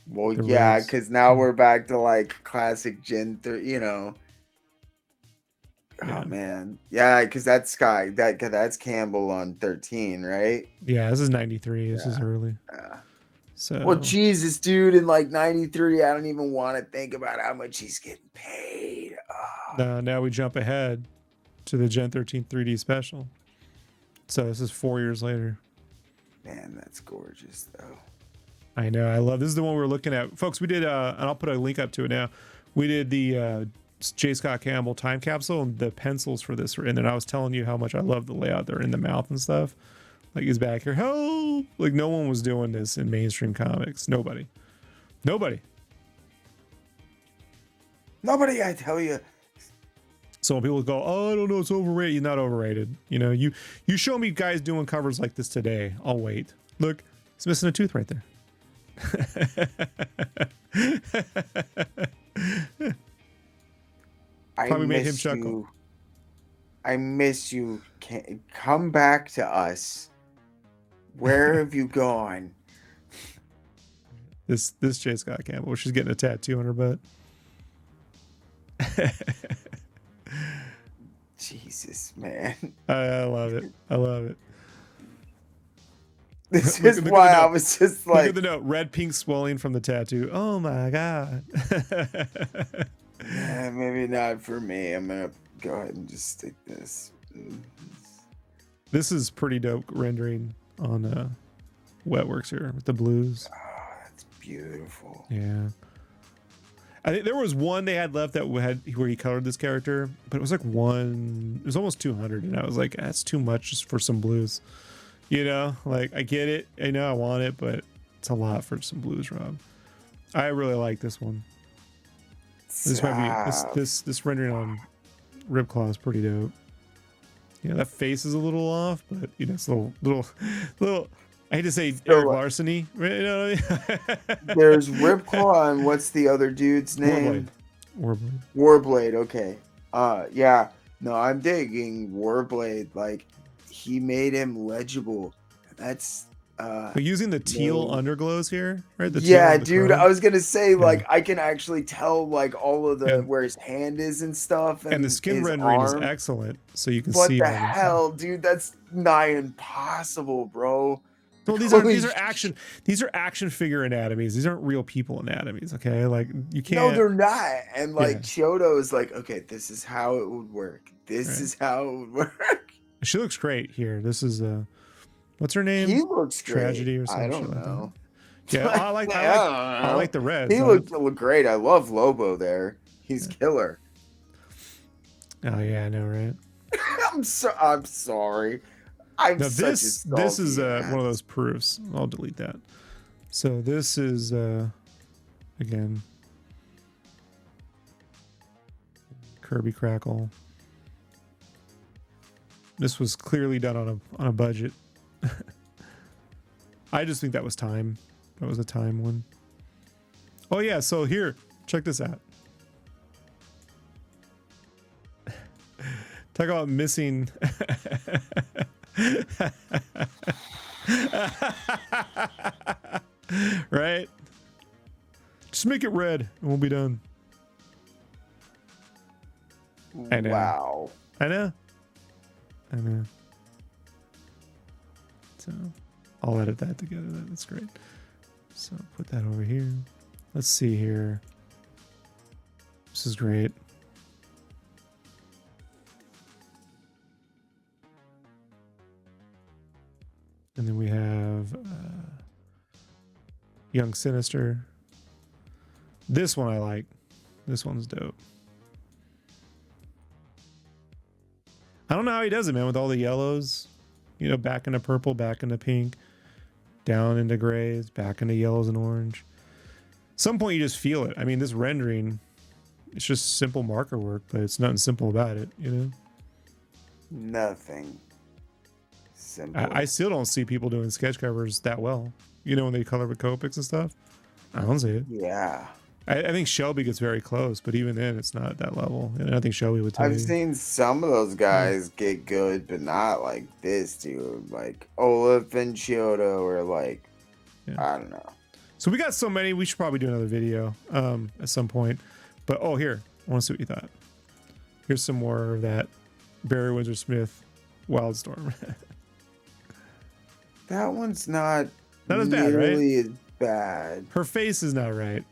Well, yeah, because now we're back to like classic Gen 3, Oh man, yeah, because that's that's Campbell on 13, right? Yeah, this is 93. This is early. Yeah. So. Well, Jesus, dude, in like 93, I don't even want to think about how much he's getting paid. Now we jump ahead to the Gen 13 3D special. So this is 4 years later. Man, that's gorgeous, though. I know. I love this. Is the one we're looking at, folks. We did, and I'll put a link up to it now. We did the J. Scott Campbell time capsule, and the pencils for this were in there. And I was telling you how much I love the layout. They're in the mouth and stuff. Like he's back here. Help! Like no one was doing this in mainstream comics. Nobody. I tell you. So when people go, oh, I don't know, it's overrated. You're not overrated. You show me guys doing covers like this today. I'll wait. Look, he's missing a tooth right there. Probably made him chuckle. I miss you. Come back to us. Where have you gone? This J. Scott Campbell. She's getting a tattoo on her butt. Jesus, man. I love it. I love it. This Look- is look at why the I note. was just Look at like, the note. Red, pink swelling from the tattoo. Oh my god. maybe not for me. I'm gonna go ahead and just stick this. This is pretty dope rendering on Wetworks here with the blues. Oh, that's beautiful. Yeah. I think there was one they had left that had where he colored this character, but it was like one. It was almost 200, and I was like, that's too much just for some blues. You know, like I get it, I know I want it, but it's a lot for some blues, Rob. I really like this one. This might be this rendering on Ripclaw is pretty dope. Yeah, that face is a little off, but you know, it's a little. I hate to say Eric Larceny, right? You know what I mean? There's Ripclaw and what's the other dude's name? Warblade. Warblade. Okay. Yeah. No, I'm digging Warblade. Like, he made him legible. That's But using the teal underglows here, right? The yeah, teal and the dude. chrome. I was gonna say, like, I can actually tell like all of the where his hand is and stuff, and the skin his rendering is arm. excellent, so you can What see the all that. hell, dude? That's nigh impossible, bro. Well, these are action figure anatomies. These aren't real people anatomies. Okay, like you can't. No, they're not. And like Yeah. Chiodo is like, okay, this is how it would work. This is how it would work. She looks great here. This is what's her name? He looks great. Tragedy or something. I don't know. Yeah, I like the red. He looked great. I love Lobo there. He's killer. Oh yeah, I know, right? I'm sorry. I'm Now such this is one of those proofs. I'll delete that. So this is again Kirby Crackle. This was clearly done on a budget. I just think that was time. That was a time one. Oh yeah, so here, check this out. Talk about missing. Right? Just make it red and we'll be done. I know. Wow. I know. So I'll edit that together. That's great. So put that over here. Let's see here. This is great. And then we have Young Sinister. This one I like. This one's dope. I don't know how he does it, man, with all the yellows. You know, back into purple, back into pink, down into grays, back into yellows and orange. Some point you just feel it. I mean, this rendering, it's just simple marker work, but it's nothing simple about it, you know? Nothing simple. I still don't see people doing sketch covers that well. You know, when they color with Copics and stuff? I don't see it. Yeah. I think Shelby gets very close, but even then, it's not at that level. And I think Shelby would tell you. I've seen some of those guys get good, but not like this dude. Like Olaf and Chiodo, or like, I don't know. So we got so many, we should probably do another video at some point. But oh, here, I want to see what you thought. Here's some more of that Barry Windsor Smith Wildstorm. That one's not as bad, right? as bad. Her face is not right.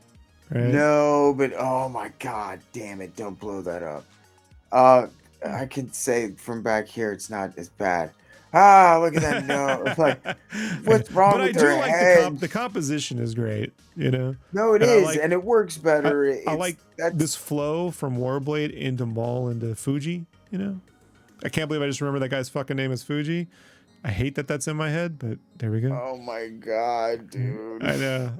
No, but oh my god, damn it, don't blow that up. I can say from back here it's not as bad. Ah, look at that nose. Like, what's wrong with her head? The composition is great, you know? No, it is, and it works better. I like this flow from Warblade into Maul into Fuji, you know? I can't believe I just remember that guy's fucking name is Fuji. I hate that that's in my head, but there we go. Oh my god, dude. I know.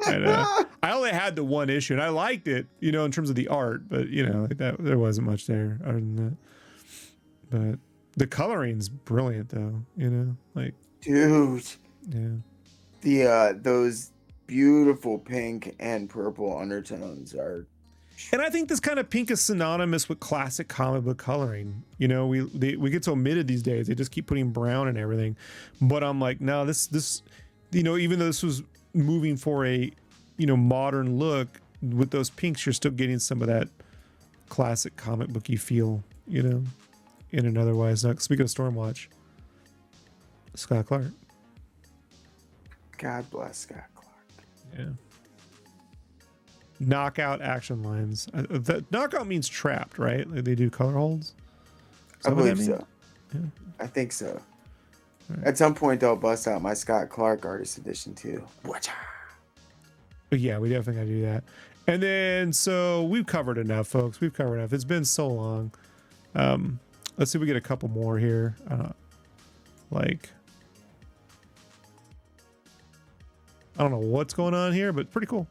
I only had the one issue, and I liked it, you know, in terms of the art, but you know, like that there wasn't much there other than that. But the coloring's brilliant, though. You know, like dude. Yeah. Those beautiful pink and purple undertones are. And I think this kind of pink is synonymous with classic comic book coloring. You know, we get so omitted these days. They just keep putting brown and everything. But I'm like, no, this, you know, even though this was moving for a modern look with those pinks, you're still getting some of that classic comic booky feel, in an otherwise not. Speaking of Stormwatch, Scott Clark. God bless Scott Clark. Yeah. Knockout action lines. Knockout means trapped, right? Like they do color holds. I believe so. Yeah. I think so. Right. At some point, they'll bust out my Scott Clark artist edition too. But yeah, we definitely got to do that. And then, so we've covered enough, folks. We've covered enough. It's been so long. Let's see if we get a couple more here. Like, I don't know what's going on here, but pretty cool.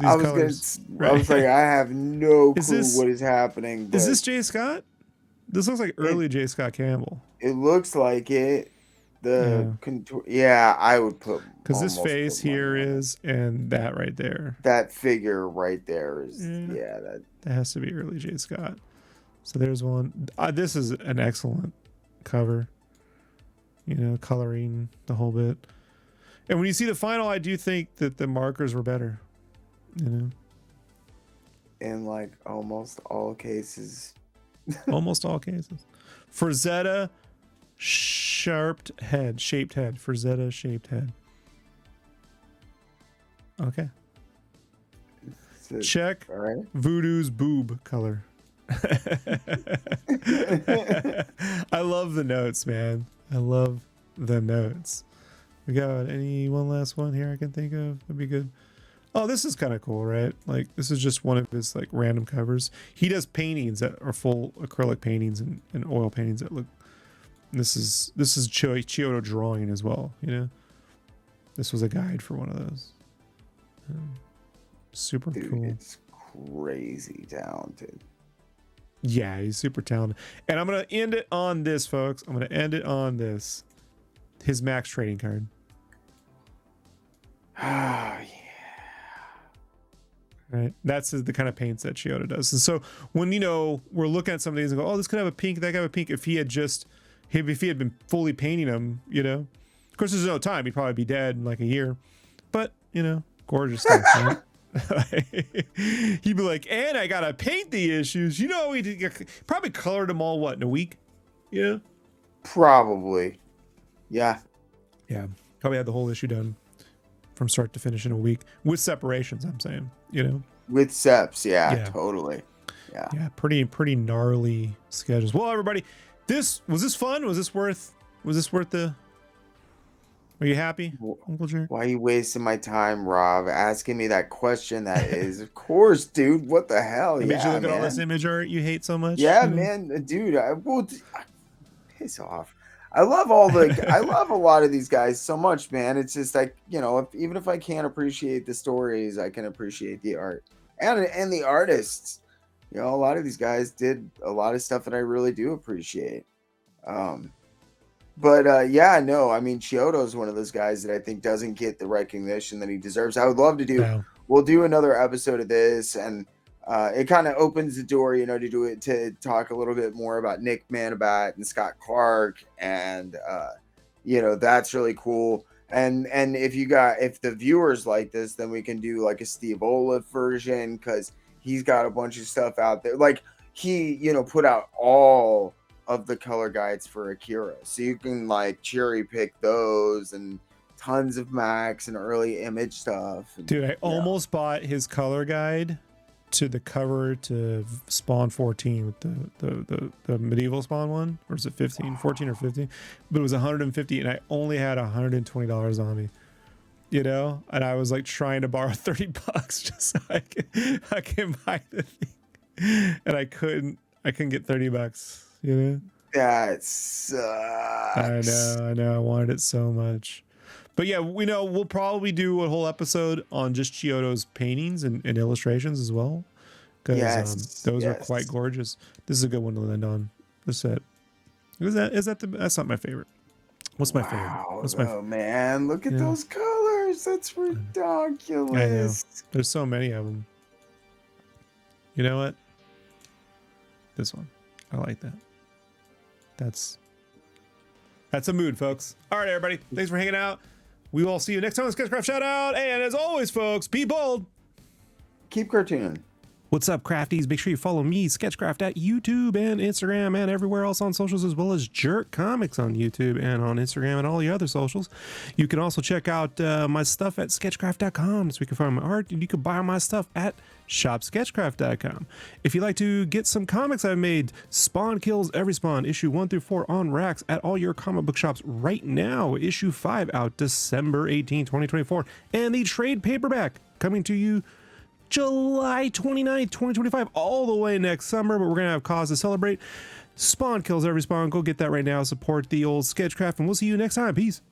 I was like, I have no clue what is happening. Is this Jay Scott? This looks like early Jay Scott Campbell. It looks like it. I would put, because this face here is, and that right there. That figure right there is, that has to be early Jay Scott. So there's one. This is an excellent cover. Coloring the whole bit. And when you see the final, I do think that the markers were better. In like almost all cases. Almost all cases. Frazetta shaped head. Frazetta shaped head. Okay. Check. All right. Voodoo's boob color. I love the notes, man. I love the notes. We got one last one here I can think of? That'd be good. Oh, this is kind of cool, right? Like, this is just one of his like random covers. He does paintings that are full acrylic paintings and oil paintings that look. This is Chiodo drawing as well. This was a guide for one of those. Super cool. It's crazy talented. Yeah, he's super talented. And I'm gonna end it on this, folks. I'm gonna end it on this. His max trading card. Ah, yeah. Right, that's the kind of paints that Chiodo does. And so when we're looking at some of these and go, oh, this could have a pink, that could have a pink. If he had been fully painting them, of course there's no time. He'd probably be dead in like a year. But gorgeous stuff. Right? He'd be like, and I gotta paint the issues. He probably colored them all in a week. Probably. Yeah. Probably had the whole issue done from start to finish in a week with separations. I'm saying, with seps. Yeah, totally. Yeah. Pretty gnarly schedules. Well, everybody, was this fun? Was this worth the? Are you happy, Uncle Jerk? Why are you wasting my time, Rob? Asking me that question? That is, of course, dude. What the hell? Did you look at all this image art you hate so much? Yeah, man, dude. Piss off. I love I love a lot of these guys so much, man. It's just like, even if I can't appreciate the stories, I can appreciate the art and the artists. A lot of these guys did a lot of stuff that I really do appreciate. I mean, Chiodo is one of those guys that I think doesn't get the recognition that he deserves. I would love to do. No. We'll do another episode of this, and it kind of opens the door, to talk a little bit more about Nick Manabat and Scott Clark, and that's really cool. And if the viewers like this, then we can do like a Steve Olive version, because he's got a bunch of stuff out there. Like he, put out all of the color guides for Akira, so you can like cherry pick those, and tons of Max and early image stuff. Dude, I almost bought his color guide to the cover to Spawn 14 with the medieval Spawn one, or is it 15, 14 or 15? But it was 150, and I only had $120 on me. And I was like trying to borrow $30 just so I can buy the thing, and I couldn't get $30. That sucks. I know. I wanted it so much. But yeah, we'll probably do a whole episode on just Chiodo's paintings and illustrations as well, because those are quite gorgeous. This is a good one to land on. This set. That's not my favorite. What's my favorite? Oh man, look at those colors. That's ridiculous. I know. There's so many of them. You know what? This one. I like that. That's a mood, folks. All right, everybody. Thanks for hanging out. We will see you next time on Sketchcraft Shout-Out. And as always, folks, be bold. Keep cartooning. What's up, crafties? Make sure you follow me, Sketchcraft, at YouTube and Instagram and everywhere else on socials, as well as Jerk Comics on YouTube and on Instagram and all the other socials. You can also check out my stuff at sketchcraft.com, so you can find my art, and you can buy my stuff at shopsketchcraft.com. If you'd like to get some comics I've made, Spawn Kills Every Spawn, issue 1 through 4 on racks at all your comic book shops right now. Issue 5 out December 18, 2024. And the trade paperback coming to you July 29th, 2025, all the way next summer, but we're gonna have cause to celebrate. Spawn Kills Every Spawn. Go get that right now. Support the old Sketchcraft, and we'll see you next time. Peace.